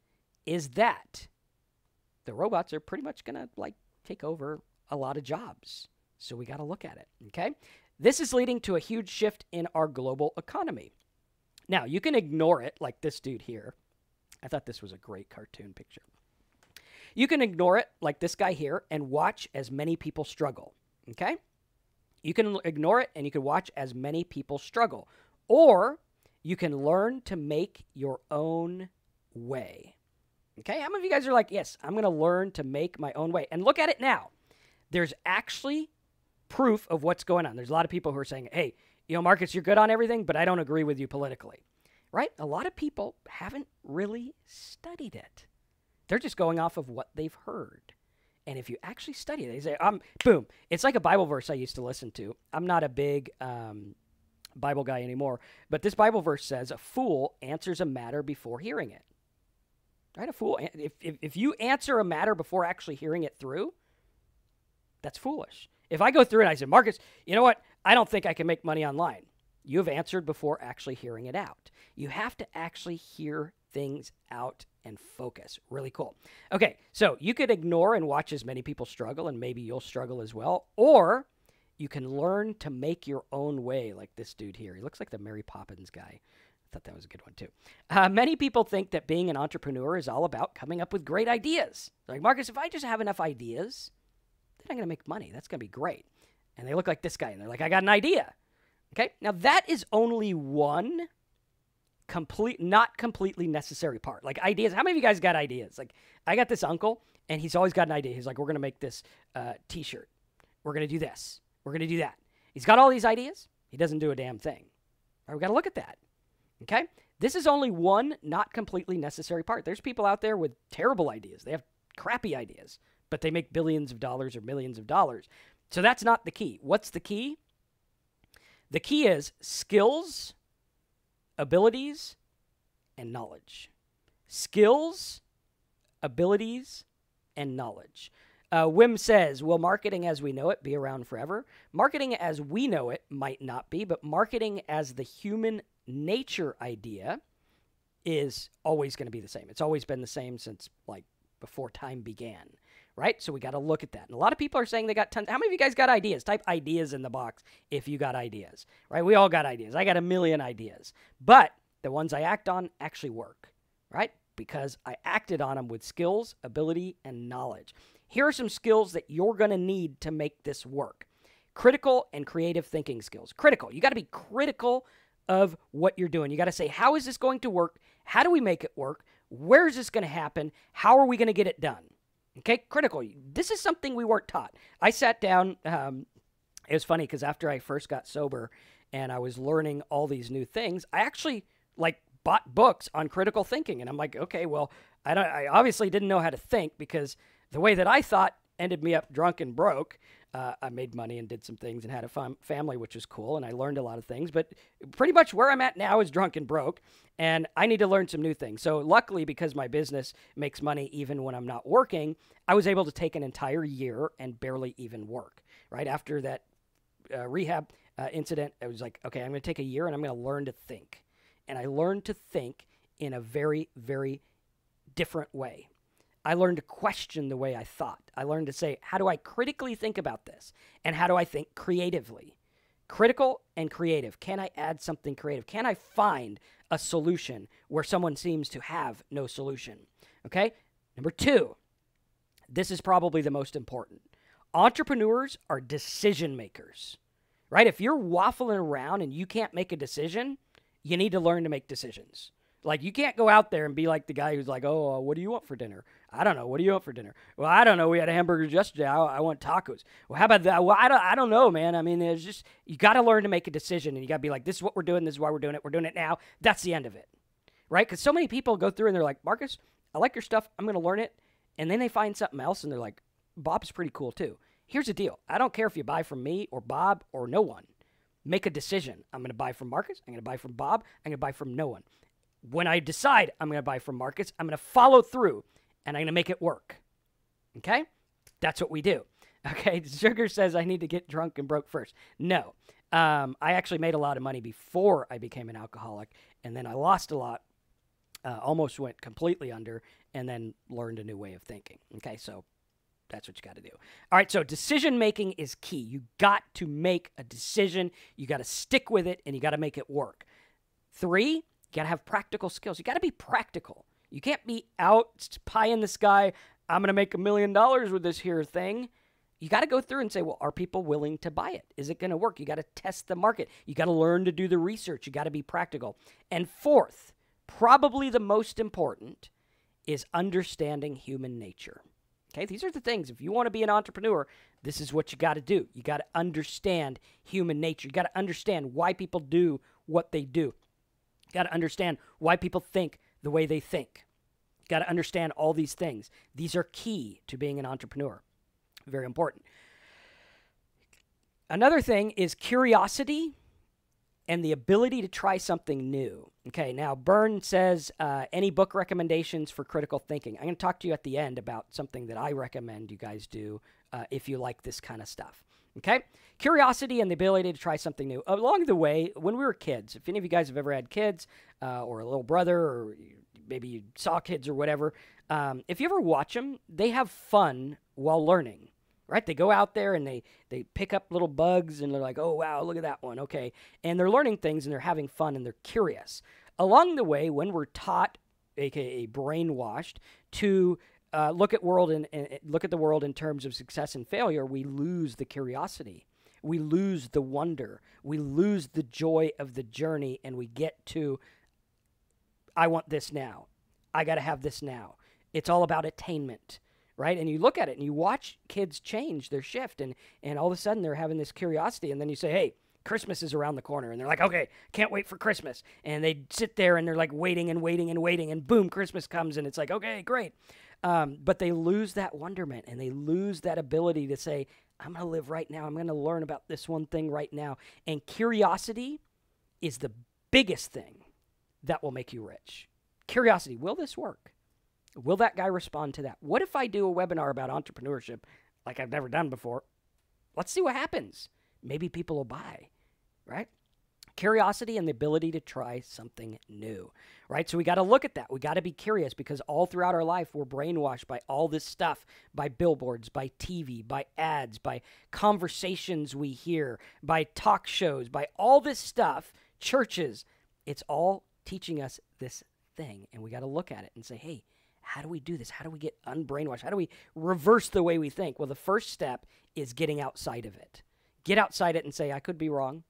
is that the robots are pretty much going to like take over a lot of jobs. So we got to look at it, okay? This is leading to a huge shift in our global economy. Now, you can ignore it like this dude here. I thought this was a great cartoon picture. You can ignore it like this guy here and watch as many people struggle, okay? You can ignore it and you can watch as many people struggle. Or you can learn to make your own way. Okay? How many of you guys are like, yes, I'm going to learn to make my own way? And look at it now. There's actually proof of what's going on. There's a lot of people who are saying, hey, you know, Marcus, you're good on everything, but I don't agree with you politically. Right? A lot of people haven't really studied it. They're just going off of what they've heard. And if you actually study it, they say, boom. It's like a Bible verse I used to listen to. I'm not a big Bible guy anymore. But this Bible verse says, a fool answers a matter before hearing it. Right? A fool. If you answer a matter before actually hearing it through, that's foolish. If I go through and I say, Marcus, you know what? I don't think I can make money online. You have answered before actually hearing it out. You have to actually hear things out and focus. Really cool. Okay, so you could ignore and watch as many people struggle, and maybe you'll struggle as well, or you can learn to make your own way, like this dude here. He looks like the Mary Poppins guy. I thought that was a good one, too. Many people think that being an entrepreneur is all about coming up with great ideas. They're like, Marcus, if I just have enough ideas, then I'm going to make money. That's going to be great. And they look like this guy, and they're like, I got an idea. Okay, now that is only one not completely necessary part. Like ideas. How many of you guys got ideas? Like I got this uncle, and he's always got an idea. He's like, we're going to make this t-shirt. We're going to do this. We're going to do that. He's got all these ideas. He doesn't do a damn thing. All right, we got to look at that. Okay? This is only one not completely necessary part. There's people out there with terrible ideas. They have crappy ideas, but they make billions of dollars or millions of dollars. So that's not the key. What's the key? The key is skills, abilities, and knowledge. Skills, abilities, and knowledge. Wim says, will marketing as we know it be around forever? Marketing as we know it might not be, but marketing as the human nature idea is always going to be the same. It's always been the same since like before time began, right? So we got to look at that. And a lot of people are saying they got tons. How many of you guys got ideas? Type ideas in the box if you got ideas, right? We all got ideas. I got a million ideas, but the ones I act on actually work, right? Because I acted on them with skills, ability, and knowledge. Here are some skills that you're going to need to make this work. Critical and creative thinking skills. Critical. You got to be critical of what you're doing. You got to say, how is this going to work? How do we make it work? Where is this going to happen? How are we going to get it done? Okay, critical. This is something we weren't taught. I sat down. It was funny because after I first got sober and I was learning all these new things, I actually bought books on critical thinking. And I'm like, okay, well, I obviously didn't know how to think because the way that I thought ended me up drunk and broke. I made money and did some things and had a family, which was cool, and I learned a lot of things. But pretty much where I'm at now is drunk and broke, and I need to learn some new things. So luckily, because my business makes money even when I'm not working, I was able to take an entire year and barely even work. Right after that rehab incident, I was like, okay, I'm going to take a year and I'm going to learn to think. And I learned to think in a very, very different way. I learned to question the way I thought. I learned to say, how do I critically think about this? And how do I think creatively? Critical and creative. Can I add something creative? Can I find a solution where someone seems to have no solution? Okay? Number 2, this is probably the most important. Entrepreneurs are decision makers, right? If you're waffling around and you can't make a decision, you need to learn to make decisions. Like, you can't go out there and be like the guy who's like, oh, what do you want for dinner? I don't know. What do you want for dinner? Well, I don't know. We had hamburgers yesterday. I want tacos. Well, how about that? Well, I don't know, man. I mean, it's just, you got to learn to make a decision, and you got to be like, this is what we're doing. This is why we're doing it. We're doing it now. That's the end of it, right? Because so many people go through and they're like, Marcus, I like your stuff. I'm going to learn it. And then they find something else, and they're like, Bob's pretty cool too. Here's the deal. I don't care if you buy from me or Bob or no one. Make a decision. I'm going to buy from Marcus. I'm going to buy from Bob. I'm going to buy from no one. When I decide I'm going to buy from Marcus, I'm going to follow through, and I'm going to make it work. Okay? That's what we do. Okay? Sugar says I need to get drunk and broke first. No. I actually made a lot of money before I became an alcoholic, and then I lost a lot, almost went completely under, and then learned a new way of thinking. Okay? So that's what you got to do. All right, so decision-making is key. You got to make a decision. You got to stick with it, and you got to make it work. 3, you got to have practical skills. You got to be practical. You can't be out pie in the sky, I'm going to make $1 million with this here thing. You got to go through and say, well, are people willing to buy it? Is it going to work? You got to test the market. You got to learn to do the research. You got to be practical. And 4th, probably the most important, is understanding human nature. Okay, these are the things. If you want to be an entrepreneur, this is what you got to do. You got to understand human nature. You got to understand why people do what they do. You got to understand why people think the way they think. You got to understand all these things. These are key to being an entrepreneur. Very important. Another thing is curiosity and the ability to try something new. Okay, now Byrne says, any book recommendations for critical thinking? I'm going to talk to you at the end about something that I recommend you guys do if you like this kind of stuff. Okay, curiosity and the ability to try something new. Along the way, when we were kids, if any of you guys have ever had kids or a little brother or maybe you saw kids or whatever. If you ever watch them, they have fun while learning, right? They go out there and they pick up little bugs and they're like, oh, wow, look at that one. Okay. And they're learning things and they're having fun and they're curious. Along the way, when we're taught, aka brainwashed, to look at the world in terms of success and failure, we lose the curiosity. We lose the wonder. We lose the joy of the journey, and we get to, I want this now. I got to have this now. It's all about attainment, right? And you look at it and you watch kids change their shift, and all of a sudden they're having this curiosity, and then you say, hey, Christmas is around the corner, and they're like, okay, can't wait for Christmas. And they sit there and they're like waiting and waiting and waiting, and boom, Christmas comes, and it's like, okay, great. But they lose that wonderment, and they lose that ability to say, I'm going to live right now. I'm going to learn about this one thing right now. And curiosity is the biggest thing that will make you rich. Curiosity. Will this work? Will that guy respond to that? What if I do a webinar about entrepreneurship like I've never done before? Let's see what happens. Maybe people will buy, right? Curiosity and the ability to try something new, right? So we got to look at that. We got to be curious, because all throughout our life, we're brainwashed by all this stuff, by billboards, by TV, by ads, by conversations we hear, by talk shows, by all this stuff, churches. It's all teaching us this thing, and we got to look at it and say, hey, how do we do this? How do we get unbrainwashed? How do we reverse the way we think? Well, the first step is getting outside of it. Get outside it and say, I could be wrong,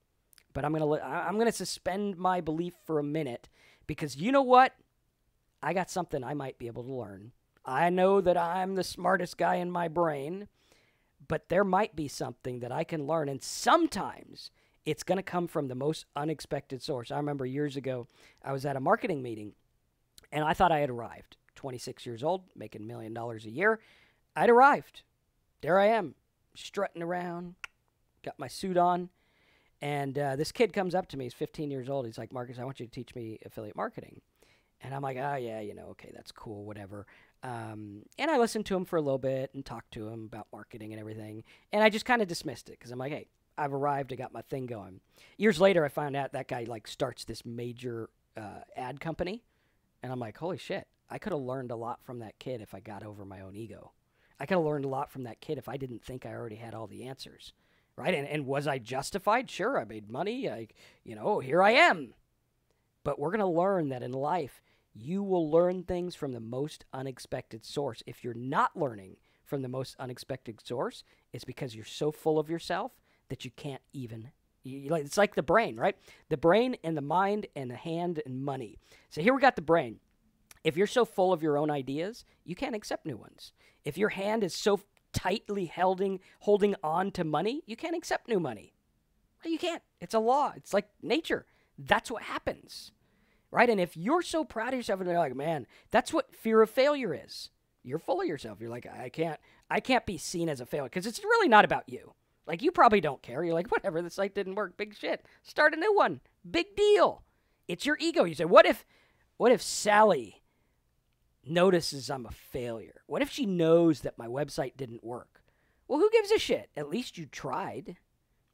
but I'm gonna suspend my belief for a minute, because you know what? I got something I might be able to learn. I know that I'm the smartest guy in my brain, but there might be something that I can learn, and sometimes it's going to come from the most unexpected source. I remember years ago, I was at a marketing meeting, and I thought I had arrived. 26 years old, making $1 million a year. I'd arrived. There I am, strutting around, got my suit on. And this kid comes up to me. He's 15 years old. He's like, Marcus, I want you to teach me affiliate marketing. And I'm like, oh, yeah, okay, that's cool, whatever. And I listened to him for a little bit and talked to him about marketing and everything. And I just kind of dismissed it, because I'm like, hey, I've arrived. I got my thing going. Years later, I found out that guy starts this major ad company. And I'm like, holy shit, I could have learned a lot from that kid if I got over my own ego. I could have learned a lot from that kid if I didn't think I already had all the answers. Right? And was I justified? Sure, I made money. Here I am. But we're going to learn that in life, you will learn things from the most unexpected source. If you're not learning from the most unexpected source, it's because you're so full of yourself that you can't even. It's like the brain, right? The brain and the mind and the hand and money. So here we got the brain. If you're so full of your own ideas, you can't accept new ones. If your hand is so tightly holding on to money, you can't accept new money. You can't. It's a law. It's like nature. That's what happens, right? And if you're so proud of yourself and you're like, man, that's what fear of failure is. You're full of yourself. You're like, I can't be seen as a failure, because it's really not about you. Like, you probably don't care. You're like, whatever, the site didn't work. Big shit. Start a new one. Big deal. It's your ego. You say, what if Sally notices I'm a failure? What if she knows that my website didn't work? Well, who gives a shit? At least you tried.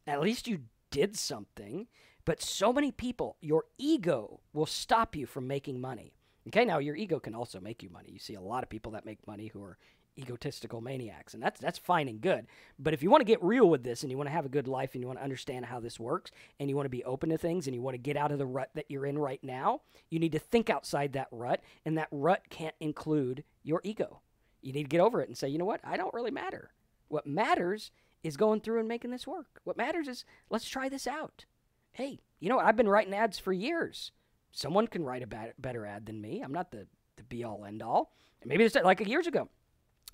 At least you did something. But so many people, your ego will stop you from making money. Okay, now your ego can also make you money. You see a lot of people that make money who are egotistical maniacs, and that's fine and good. But if you want to get real with this, and you want to have a good life, and you want to understand how this works, and you want to be open to things, and you want to get out of the rut that you're in right now, you need to think outside that rut, and that rut can't include your ego. You need to get over it and say, you know what? I don't really matter. What matters is going through and making this work. What matters is, let's try this out. Hey, I've been writing ads for years. Someone can write a better ad than me. I'm not the be-all, end-all. And maybe it's like years ago,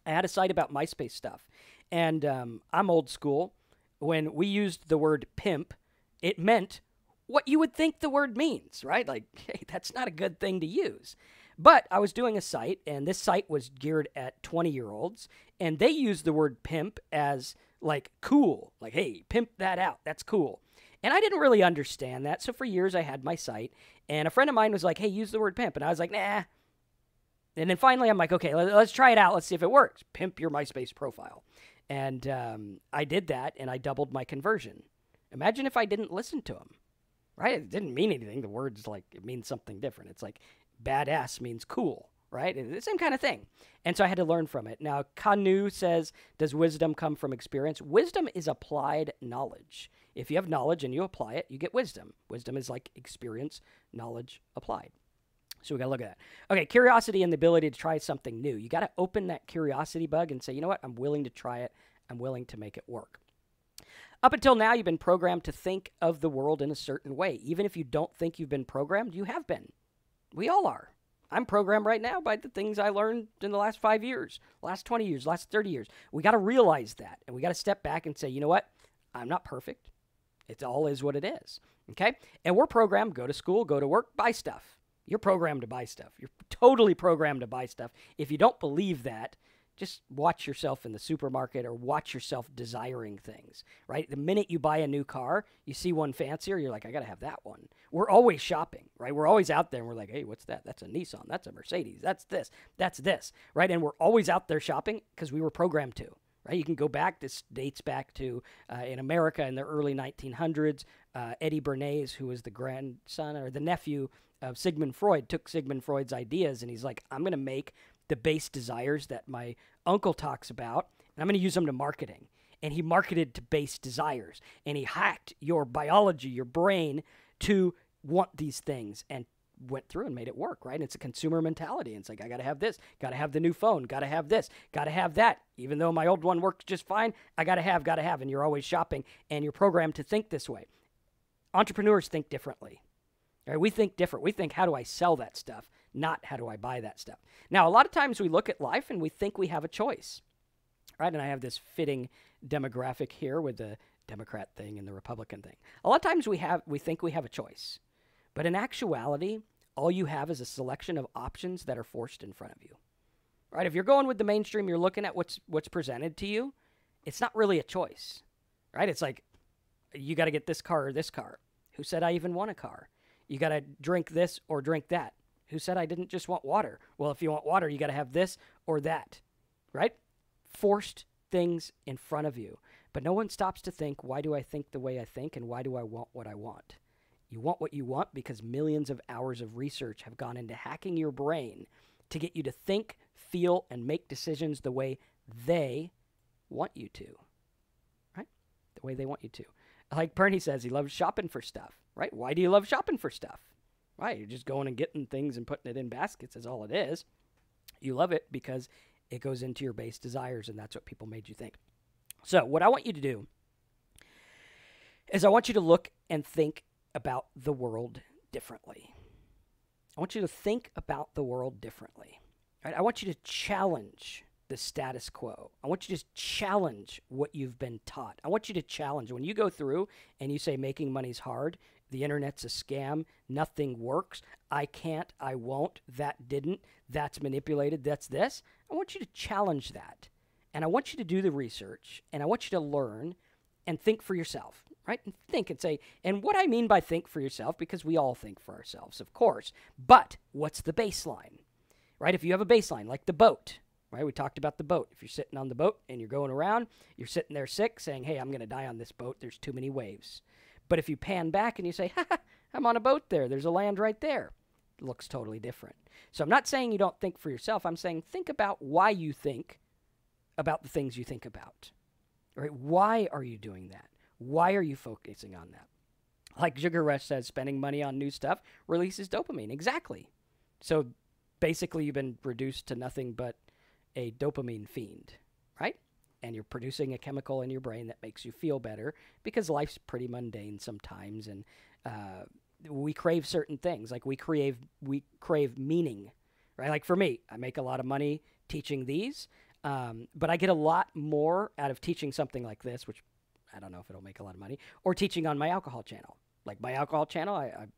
I had a site about MySpace stuff, and I'm old school. When we used the word pimp, it meant what you would think the word means, right? Like, hey, that's not a good thing to use. But I was doing a site, and this site was geared at 20-year-olds, and they used the word pimp as, like, cool. Like, hey, pimp that out. That's cool. And I didn't really understand that, so for years I had my site, and a friend of mine was like, hey, use the word pimp, and I was like, nah. And then finally I'm like, okay, let's try it out. Let's see if it works. Pimp your MySpace profile. And I did that, and I doubled my conversion. Imagine if I didn't listen to him, right? It didn't mean anything. The words, like, it means something different. It's like badass means cool, right? The same kind of thing. And so I had to learn from it. Now, Kanu says, does wisdom come from experience? Wisdom is applied knowledge. If you have knowledge and you apply it, you get wisdom. Wisdom is like experience, knowledge applied. So we got to look at that. Okay, curiosity and the ability to try something new. You got to open that curiosity bug and say, you know what? I'm willing to try it. I'm willing to make it work. Up until now, you've been programmed to think of the world in a certain way. Even if you don't think you've been programmed, you have been. We all are. I'm programmed right now by the things I learned in the last 5 years, last 20 years, last 30 years. We got to realize that, and we got to step back and say, you know what? I'm not perfect. It all is what it is, okay? And we're programmed, go to school, go to work, buy stuff. You're programmed to buy stuff. You're totally programmed to buy stuff. If you don't believe that, just watch yourself in the supermarket or watch yourself desiring things, right? The minute you buy a new car, you see one fancier, you're like, I got to have that one. We're always shopping, right? We're always out there and we're like, hey, what's that? That's a Nissan. That's a Mercedes. That's this, right? And we're always out there shopping because we were programmed to, right? You can go back, this dates back to in America in the early 1900s, Eddie Bernays, who was the grandson or the nephew of Sigmund Freud, took Sigmund Freud's ideas and he's like, I'm going to make the base desires that my uncle talks about, and I'm going to use them to marketing. And he marketed to base desires, and he hacked your biology, your brain, to want these things, and went through and made it work, right? And it's a consumer mentality. And it's like, I got to have this, got to have the new phone, got to have this, got to have that. Even though my old one works just fine, I got to have, and you're always shopping, and you're programmed to think this way. Entrepreneurs think differently. Right? We think different. We think, how do I sell that stuff? Not how do I buy that stuff? Now, a lot of times we look at life and we think we have a choice, right? And I have this fitting demographic here with the Democrat thing and the Republican thing. A lot of times we think we have a choice, but in actuality, all you have is a selection of options that are forced in front of you, right? If you're going with the mainstream, you're looking at what's presented to you. It's not really a choice, right? It's like, you got to get this car or this car. Who said I even want a car? You got to drink this or drink that. Who said I didn't just want water? Well, if you want water, you got to have this or that, right? Forced things in front of you. But no one stops to think, why do I think the way I think and why do I want what I want? You want what you want because millions of hours of research have gone into hacking your brain to get you to think, feel, and make decisions the way they want you to, right? The way they want you to. Like Bernie says, he loves shopping for stuff, right? Why do you love shopping for stuff? Right, you're just going and getting things and putting it in baskets is all it is. You love it because it goes into your base desires, and that's what people made you think. So what I want you to do is I want you to look and think about the world differently. I want you to think about the world differently. Right? I want you to challenge the status quo. I want you to challenge what you've been taught. I want you to challenge. When you go through and you say making money's hard, the internet's a scam, nothing works, I can't, I won't, that didn't, that's manipulated, that's this. I want you to challenge that. And I want you to do the research, and I want you to learn and think for yourself, right? And think and say, and what I mean by think for yourself, because we all think for ourselves, of course, but what's the baseline, right? If you have a baseline, like the boat, right? We talked about the boat. If you're sitting on the boat and you're going around, you're sitting there sick saying, hey, I'm going to die on this boat. There's too many waves. But if you pan back and you say, ha, I'm on a boat there. There's a land right there. It looks totally different. So I'm not saying you don't think for yourself. I'm saying think about why you think about the things you think about. Right? Why are you doing that? Why are you focusing on that? Like Sugar Rush says, spending money on new stuff releases dopamine. Exactly. So basically you've been reduced to nothing but a dopamine fiend, right? And you're producing a chemical in your brain that makes you feel better because life's pretty mundane sometimes, and we crave certain things. Like we crave meaning, right? Like for me, I make a lot of money teaching these, but I get a lot more out of teaching something like this, which I don't know if it'll make a lot of money, or teaching on my alcohol channel. Like my alcohol channel,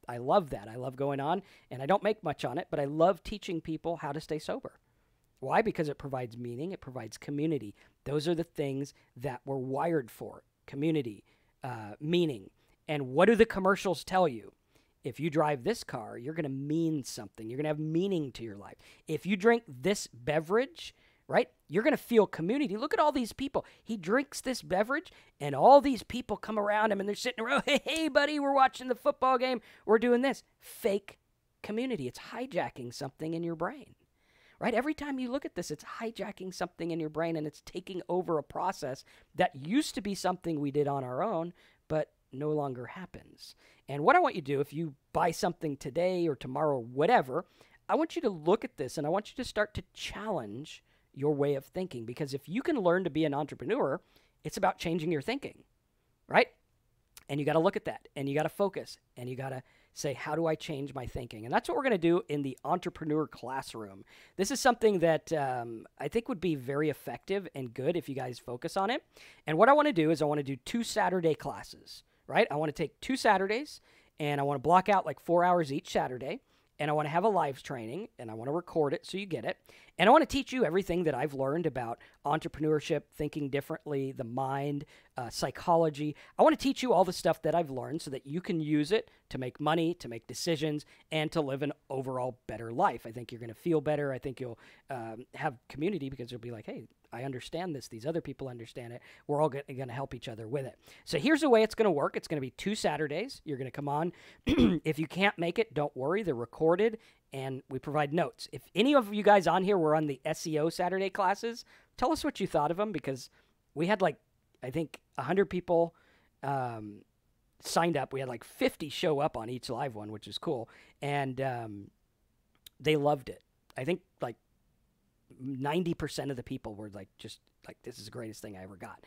I love that. I love going on, and I don't make much on it, but I love teaching people how to stay sober. Why? Because it provides meaning. It provides community. Those are the things that we're wired for. Community, meaning. And what do the commercials tell you? If you drive this car, you're going to mean something. You're going to have meaning to your life. If you drink this beverage, right, you're going to feel community. Look at all these people. He drinks this beverage, and all these people come around him, and they're sitting around, hey, buddy, we're watching the football game. We're doing this. Fake community. It's hijacking something in your brain, right? Every time you look at this, it's hijacking something in your brain, and it's taking over a process that used to be something we did on our own, but no longer happens. And what I want you to do, if you buy something today or tomorrow, whatever, I want you to look at this, and I want you to start to challenge your way of thinking, because if you can learn to be an entrepreneur, it's about changing your thinking, right? And you got to look at that, and you got to focus, and you got to say, how do I change my thinking? And that's what we're going to do in the Entrepreneur Classroom. This is something that I think would be very effective and good if you guys focus on it. And what I want to do is I want to do 2 Saturday classes, right? I want to take 2 Saturdays, and I want to block out like 4 hours each Saturday. And I want to have a live training, and I want to record it so you get it. And I want to teach you everything that I've learned about entrepreneurship, thinking differently, the mind, psychology. I want to teach you all the stuff that I've learned so that you can use it to make money, to make decisions, and to live an overall better life. I think you're going to feel better. I think you'll have community, because you'll be like, hey, I understand this. These other people understand it. We're all going to help each other with it. So here's the way it's going to work. It's going to be 2 Saturdays. You're going to come on. If you can't make it, don't worry. They're recorded, and we provide notes. If any of you guys on here were on the SEO Saturday classes, tell us what you thought of them, because we had like, I think, 100 people signed up. We had like 50 show up on each live one, which is cool. And they loved it. I think like 90% of the people were like, just like, this is the greatest thing I ever got,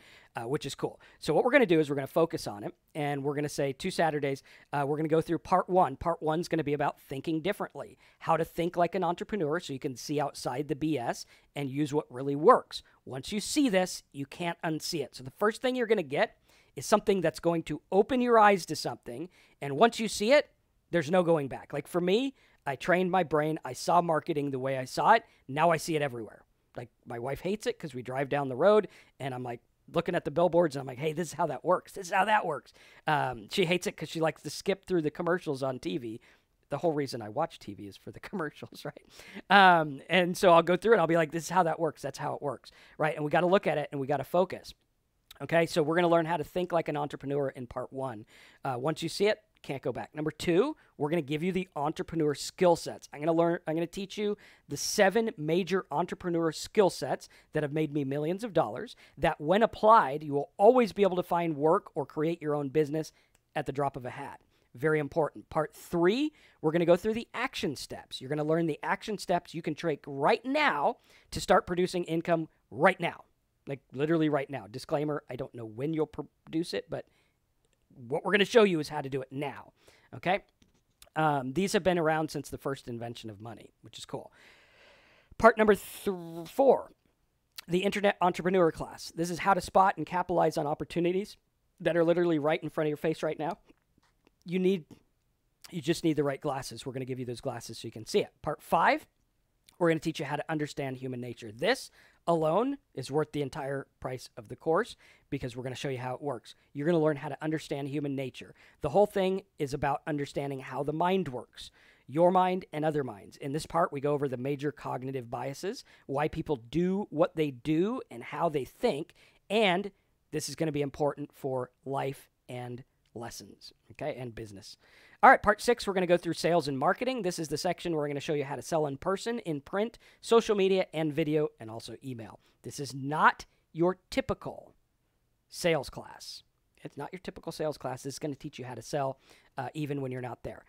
which is cool. So what we're going to do is we're going to focus on it, and we're going to say 2 Saturdays. We're going to go through part 1. Part 1 is going to be about thinking differently, how to think like an entrepreneur so you can see outside the BS and use what really works. Once you see this, you can't unsee it. So the first thing you're going to get is something that's going to open your eyes to something. And once you see it, there's no going back. Like for me, I trained my brain. I saw marketing the way I saw it. Now I see it everywhere. Like my wife hates it because we drive down the road and I'm like looking at the billboards and I'm like, hey, this is how that works. This is how that works. She hates it because she likes to skip through the commercials on TV. The whole reason I watch TV is for the commercials, right? And so I'll go through it. I'll be like, this is how that works. That's how it works, right? And we got to look at it and we got to focus. Okay, so we're going to learn how to think like an entrepreneur in part 1. Once you see it, can't go back. Number 2, we're going to give you the entrepreneur skill sets. I'm going to teach you the 7 major entrepreneur skill sets that have made me millions of dollars that when applied, you will always be able to find work or create your own business at the drop of a hat. Very important. Part 3, we're going to go through the action steps. You're going to learn the action steps you can take right now to start producing income right now. Like literally right now. Disclaimer, I don't know when you'll produce it, but what we're going to show you is how to do it now, okay? These have been around since the first invention of money, which is cool. Part number 4, the Internet Entrepreneur class. This is how to spot and capitalize on opportunities that are literally right in front of your face right now. You just need the right glasses. We're going to give you those glasses so you can see it. Part 5, we're going to teach you how to understand human nature. This alone is worth the entire price of the course because we're going to show you how it works. You're going to learn how to understand human nature. The whole thing is about understanding how the mind works, your mind and other minds. In this part, we go over the major cognitive biases, why people do what they do and how they think, and this is going to be important for life and lessons, okay, and business. All right, part 6, we're going to go through sales and marketing. This is the section where we're going to show you how to sell in person, in print, social media, and video, and also email. This is not your typical sales class. It's not your typical sales class. This is going to teach you how to sell even when you're not there.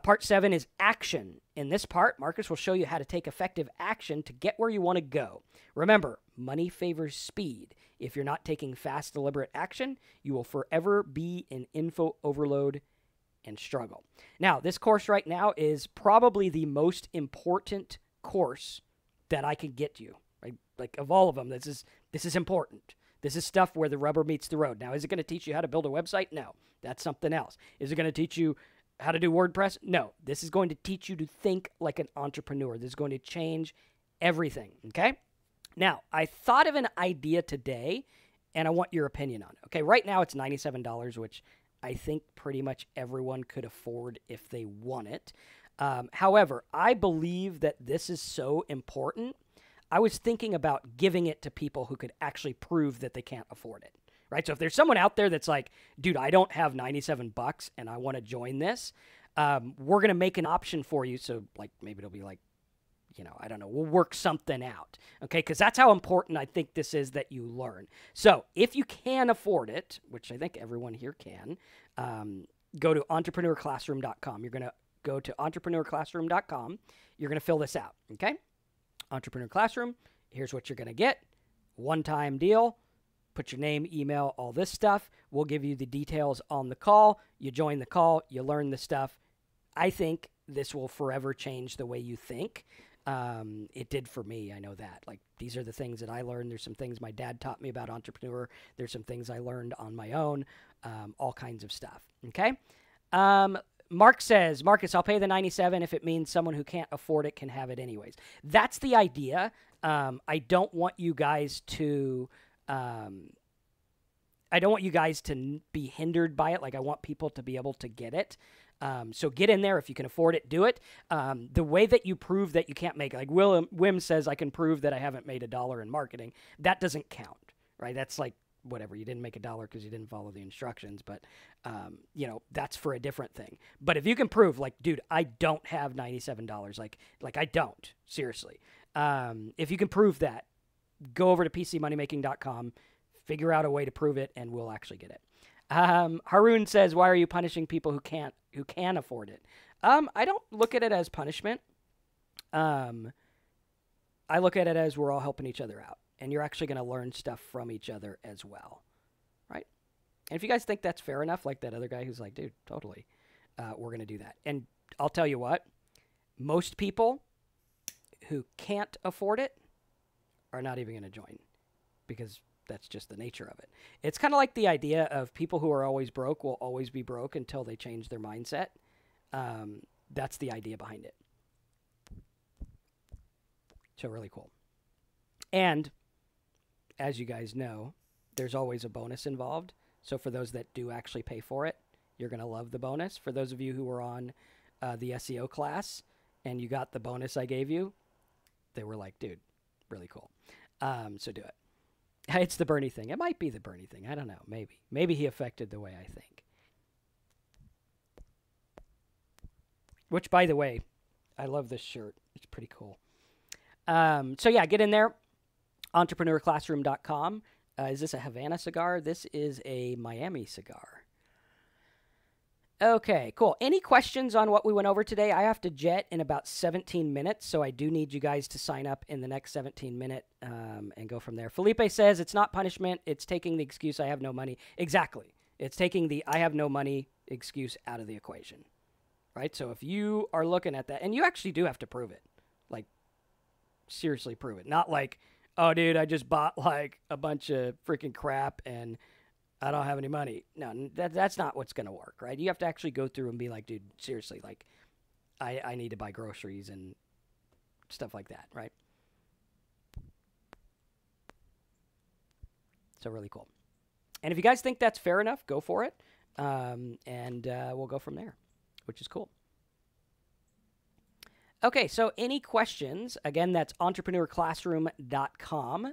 Part 7 is action. In this part, Marcus will show you how to take effective action to get where you want to go. Remember, money favors speed. If you're not taking fast, deliberate action, you will forever be in info overload and struggle. Now, this course right now is probably the most important course that I can get you. Right? Like of all of them, this is important. This is stuff where the rubber meets the road. Now, is it going to teach you how to build a website? No, that's something else. Is it going to teach you how to do WordPress? No, this is going to teach you to think like an entrepreneur. This is going to change everything, okay? Now, I thought of an idea today, and I want your opinion on it. Okay, right now it's $97, which I think pretty much everyone could afford if they want it. However, I believe that this is so important. I was thinking about giving it to people who could actually prove that they can't afford it, right? So if there's someone out there that's like, dude, I don't have $97 and I want to join this, we're going to make an option for you. So like maybe it'll be like, I don't know, we'll work something out. Okay. Cause that's how important I think this is that you learn. So if you can afford it, which I think everyone here can, go to entrepreneurclassroom.com. You're going to go to entrepreneurclassroom.com. You're going to fill this out. Okay. Entrepreneur Classroom. Here's what you're going to get. One-time deal. Put your name, email, all this stuff. We'll give you the details on the call. You join the call. You learn the stuff. I think this will forever change the way you think. It did for me. I know that. Like, these are the things that I learned. There's some things my dad taught me about entrepreneur. There's some things I learned on my own. All kinds of stuff. Okay. Mark says, Marcus, I'll pay the $97 if it means someone who can't afford it can have it anyways. That's the idea. I don't want you guys to be hindered by it. Like, I want people to be able to get it. So get in there. If you can afford it, do it. The way that you prove that you can't make it, like Wim says, I can prove that I haven't made $1 in marketing. That doesn't count, right? That's like, whatever, you didn't make $1 because you didn't follow the instructions, but that's for a different thing. But if you can prove, like, dude, I don't have $97, like I don't, seriously. If you can prove that, go over to pcmoneymaking.com, figure out a way to prove it, and we'll actually get it. Haroon says, why are you punishing people who can afford it? I don't look at it as punishment. I look at it as we're all helping each other out. And you're actually going to learn stuff from each other as well, right? And if you guys think that's fair enough, like that other guy who's like, dude, totally, we're going to do that. And I'll tell you what, most people who can't afford it are not even going to join because that's just the nature of it. It's kind of like the idea of people who are always broke will always be broke until they change their mindset. That's the idea behind it. So really cool. And as you guys know, there's always a bonus involved. So for those that do actually pay for it, you're going to love the bonus. For those of you who were on the SEO class and you got the bonus I gave you, they were like, dude, really cool. So do it. It's the Bernie thing. It might be the Bernie thing. I don't know. Maybe. Maybe he affected the way I think. Which, by the way, I love this shirt. It's pretty cool. So yeah, get in there. entrepreneurclassroom.com. Is this a Havana cigar? This is a Miami cigar. Okay, cool. Any questions on what we went over today? I have to jet in about 17 minutes, so I do need you guys to sign up in the next 17 minutes and go from there. Felipe says it's not punishment. It's taking the excuse I have no money. Exactly. It's taking the I have no money excuse out of the equation, right? So if you are looking at that, and you actually do have to prove it, like seriously prove it. Not like, oh, dude, I just bought like a bunch of freaking crap and I don't have any money. No, that's not what's going to work, right? You have to actually go through and be like, dude, seriously, like, I need to buy groceries and stuff like that, right? So really cool. And if you guys think that's fair enough, go for it. And we'll go from there, which is cool. Okay, so any questions? Again, that's entrepreneurclassroom.com.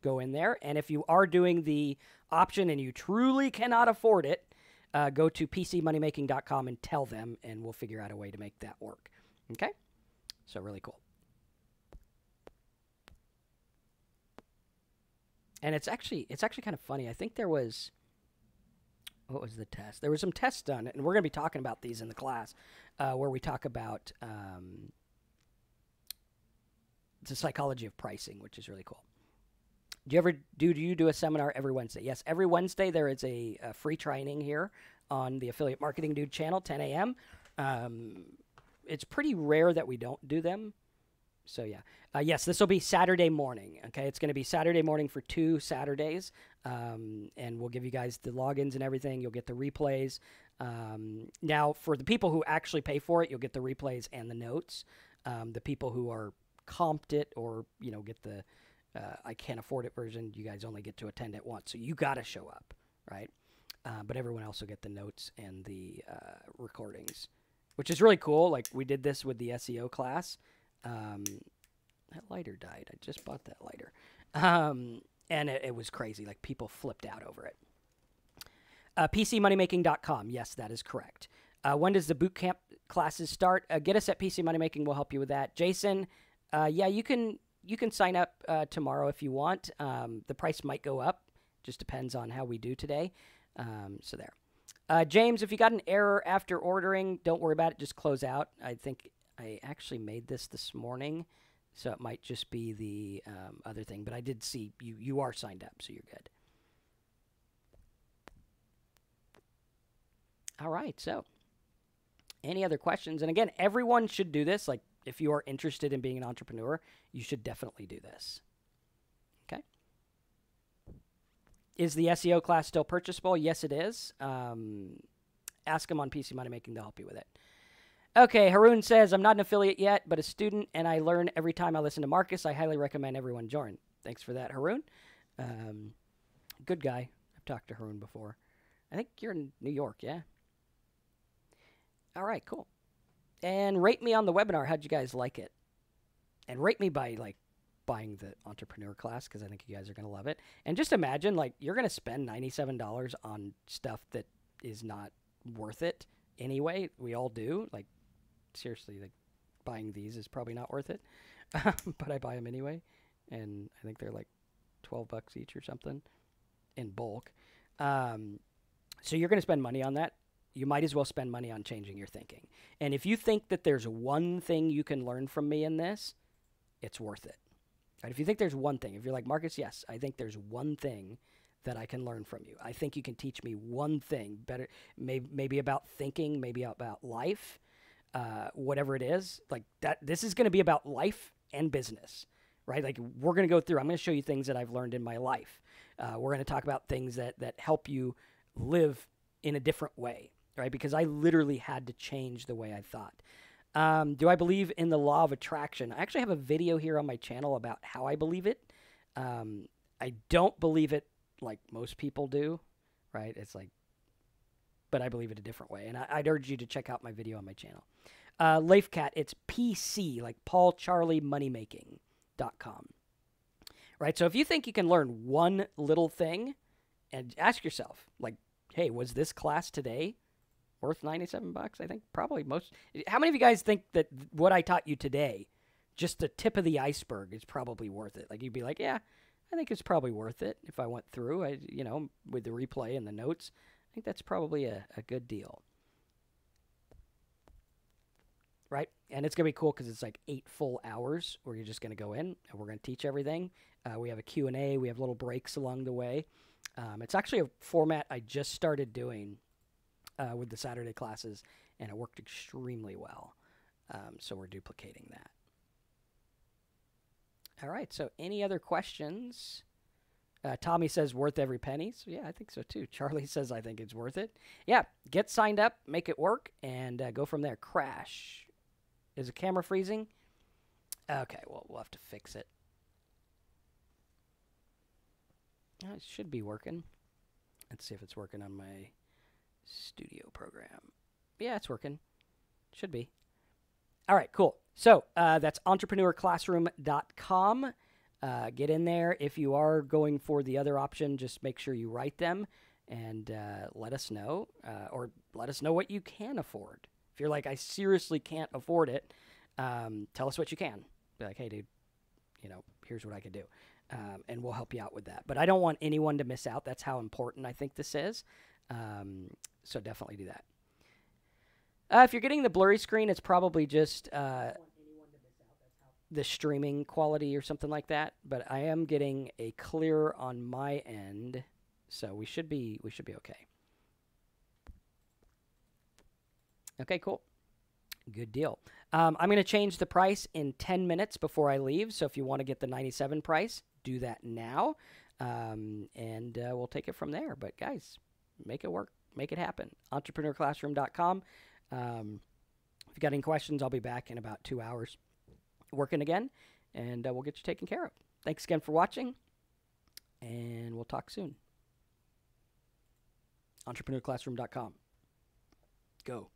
Go in there. And if you are doing the option and you truly cannot afford it, go to pcmoneymaking.com and tell them, and we'll figure out a way to make that work. Okay? So really cool. And it's actually kind of funny. I think there was, what was the test? There was some tests done, and we're going to be talking about these in the class, where we talk about the psychology of pricing, which is really cool. Do you do a seminar every Wednesday? Yes, every Wednesday there is a free training here on the Affiliate Marketing Dude channel, 10 a.m. It's pretty rare that we don't do them. So yeah. Yes, this will be Saturday morning. Okay, it's going to be Saturday morning for 2 Saturdays. And we'll give you guys the logins and everything. You'll get the replays. Now, for the people who actually pay for it, you'll get the replays and the notes. The people who are comped it or, get the I can't afford it version, you guys only get to attend it once. So you got to show up, right? But everyone else will get the notes and the recordings, which is really cool. Like, we did this with the SEO class. That lighter died. I just bought that lighter. And it was crazy. Like, people flipped out over it. PCmoneymaking.com. Yes, that is correct. When does the boot camp classes start? Get us at PC Money Making. We'll help you with that. Jason, yeah, you can sign up tomorrow if you want. The price might go up. Just depends on how we do today. So there. James, if you got an error after ordering, don't worry about it. Just close out. I think I actually made this morning, so it might just be the other thing. But I did see you are signed up, so you're good. All right, so any other questions? And again, everyone should do this. Like, if you are interested in being an entrepreneur, you should definitely do this. Okay. Is the SEO class still purchasable? Yes, it is. Ask them on PC Money Making. They'll help you with it. Okay, Haroon says, I'm not an affiliate yet, but a student, and I learn every time I listen to Marcus. I highly recommend everyone join. Thanks for that, Haroon. Good guy. I've talked to Haroon before. I think you're in New York, yeah? All right, cool. And rate me on the webinar. How'd you guys like it? And rate me by, like, buying the entrepreneur class, because I think you guys are going to love it. And just imagine, like, you're going to spend $97 on stuff that is not worth it anyway. We all do. Like, seriously, like, buying these is probably not worth it. But I buy them anyway. And I think they're like $12 each or something in bulk. So you're going to spend money on that. You might as well spend money on changing your thinking. And if you think that there's one thing you can learn from me in this, it's worth it. Right? If you think there's one thing, if you're like, Marcus, yes, I think there's one thing that I can learn from you. I think you can teach me one thing better, maybe about thinking, maybe about life, whatever it is. Like that, this is going to be about life and business, right? Like we're going to go through, I'm going to show you things that I've learned in my life. We're going to talk about things that help you live in a different way. Right, because I literally had to change the way I thought. Do I believe in the law of attraction? I actually have a video here on my channel about how I believe it. I don't believe it like most people do, right? It's like, but I believe it a different way. And I'd urge you to check out my video on my channel. Lafecat, it's PC, like Paul Charlie Moneymaking.com. Right, so if you think you can learn one little thing, and ask yourself, like, hey, was this class today worth $97? I think probably most. How many of you guys think that what I taught you today, just the tip of the iceberg, is probably worth it? Like you'd be like, yeah, I think it's probably worth it if I went through. With the replay and the notes, I think that's probably a good deal, right? And it's gonna be cool because it's like 8 full hours where you're just gonna go in and we're gonna teach everything. We have a Q&A. We have little breaks along the way. It's actually a format I just started doing with the Saturday classes, and it worked extremely well. So we're duplicating that. All right, so any other questions? Tommy says worth every penny. So yeah, I think so too. Charlie says I think it's worth it. Yeah, get signed up, make it work, and go from there. Crash. Is the camera freezing? Okay, well, we'll have to fix it. It should be working. Let's see if it's working on my studio program. Yeah, it's working. Should be. All right, cool. So that's entrepreneurclassroom.com. Get in there. If you are going for the other option, just make sure you write them and let us know, or let us know what you can afford. If you're like, I seriously can't afford it, tell us what you can. Be like, hey, dude, here's what I can do. And we'll help you out with that. But I don't want anyone to miss out. That's how important I think this is. So definitely do that. If you're getting the blurry screen, it's probably just the streaming quality or something like that. But I am getting a clear on my end, so we should be okay. Okay, cool. Good deal. I'm going to change the price in 10 minutes before I leave. So if you want to get the 97 price, do that now, and we'll take it from there. But guys, make it work. Make it happen. EntrepreneurClassroom.com. If you got any questions, I'll be back in about 2 hours working again, and we'll get you taken care of. Thanks again for watching, and we'll talk soon. EntrepreneurClassroom.com. Go.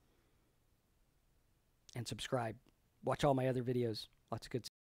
And subscribe. Watch all my other videos. Lots of good stuff.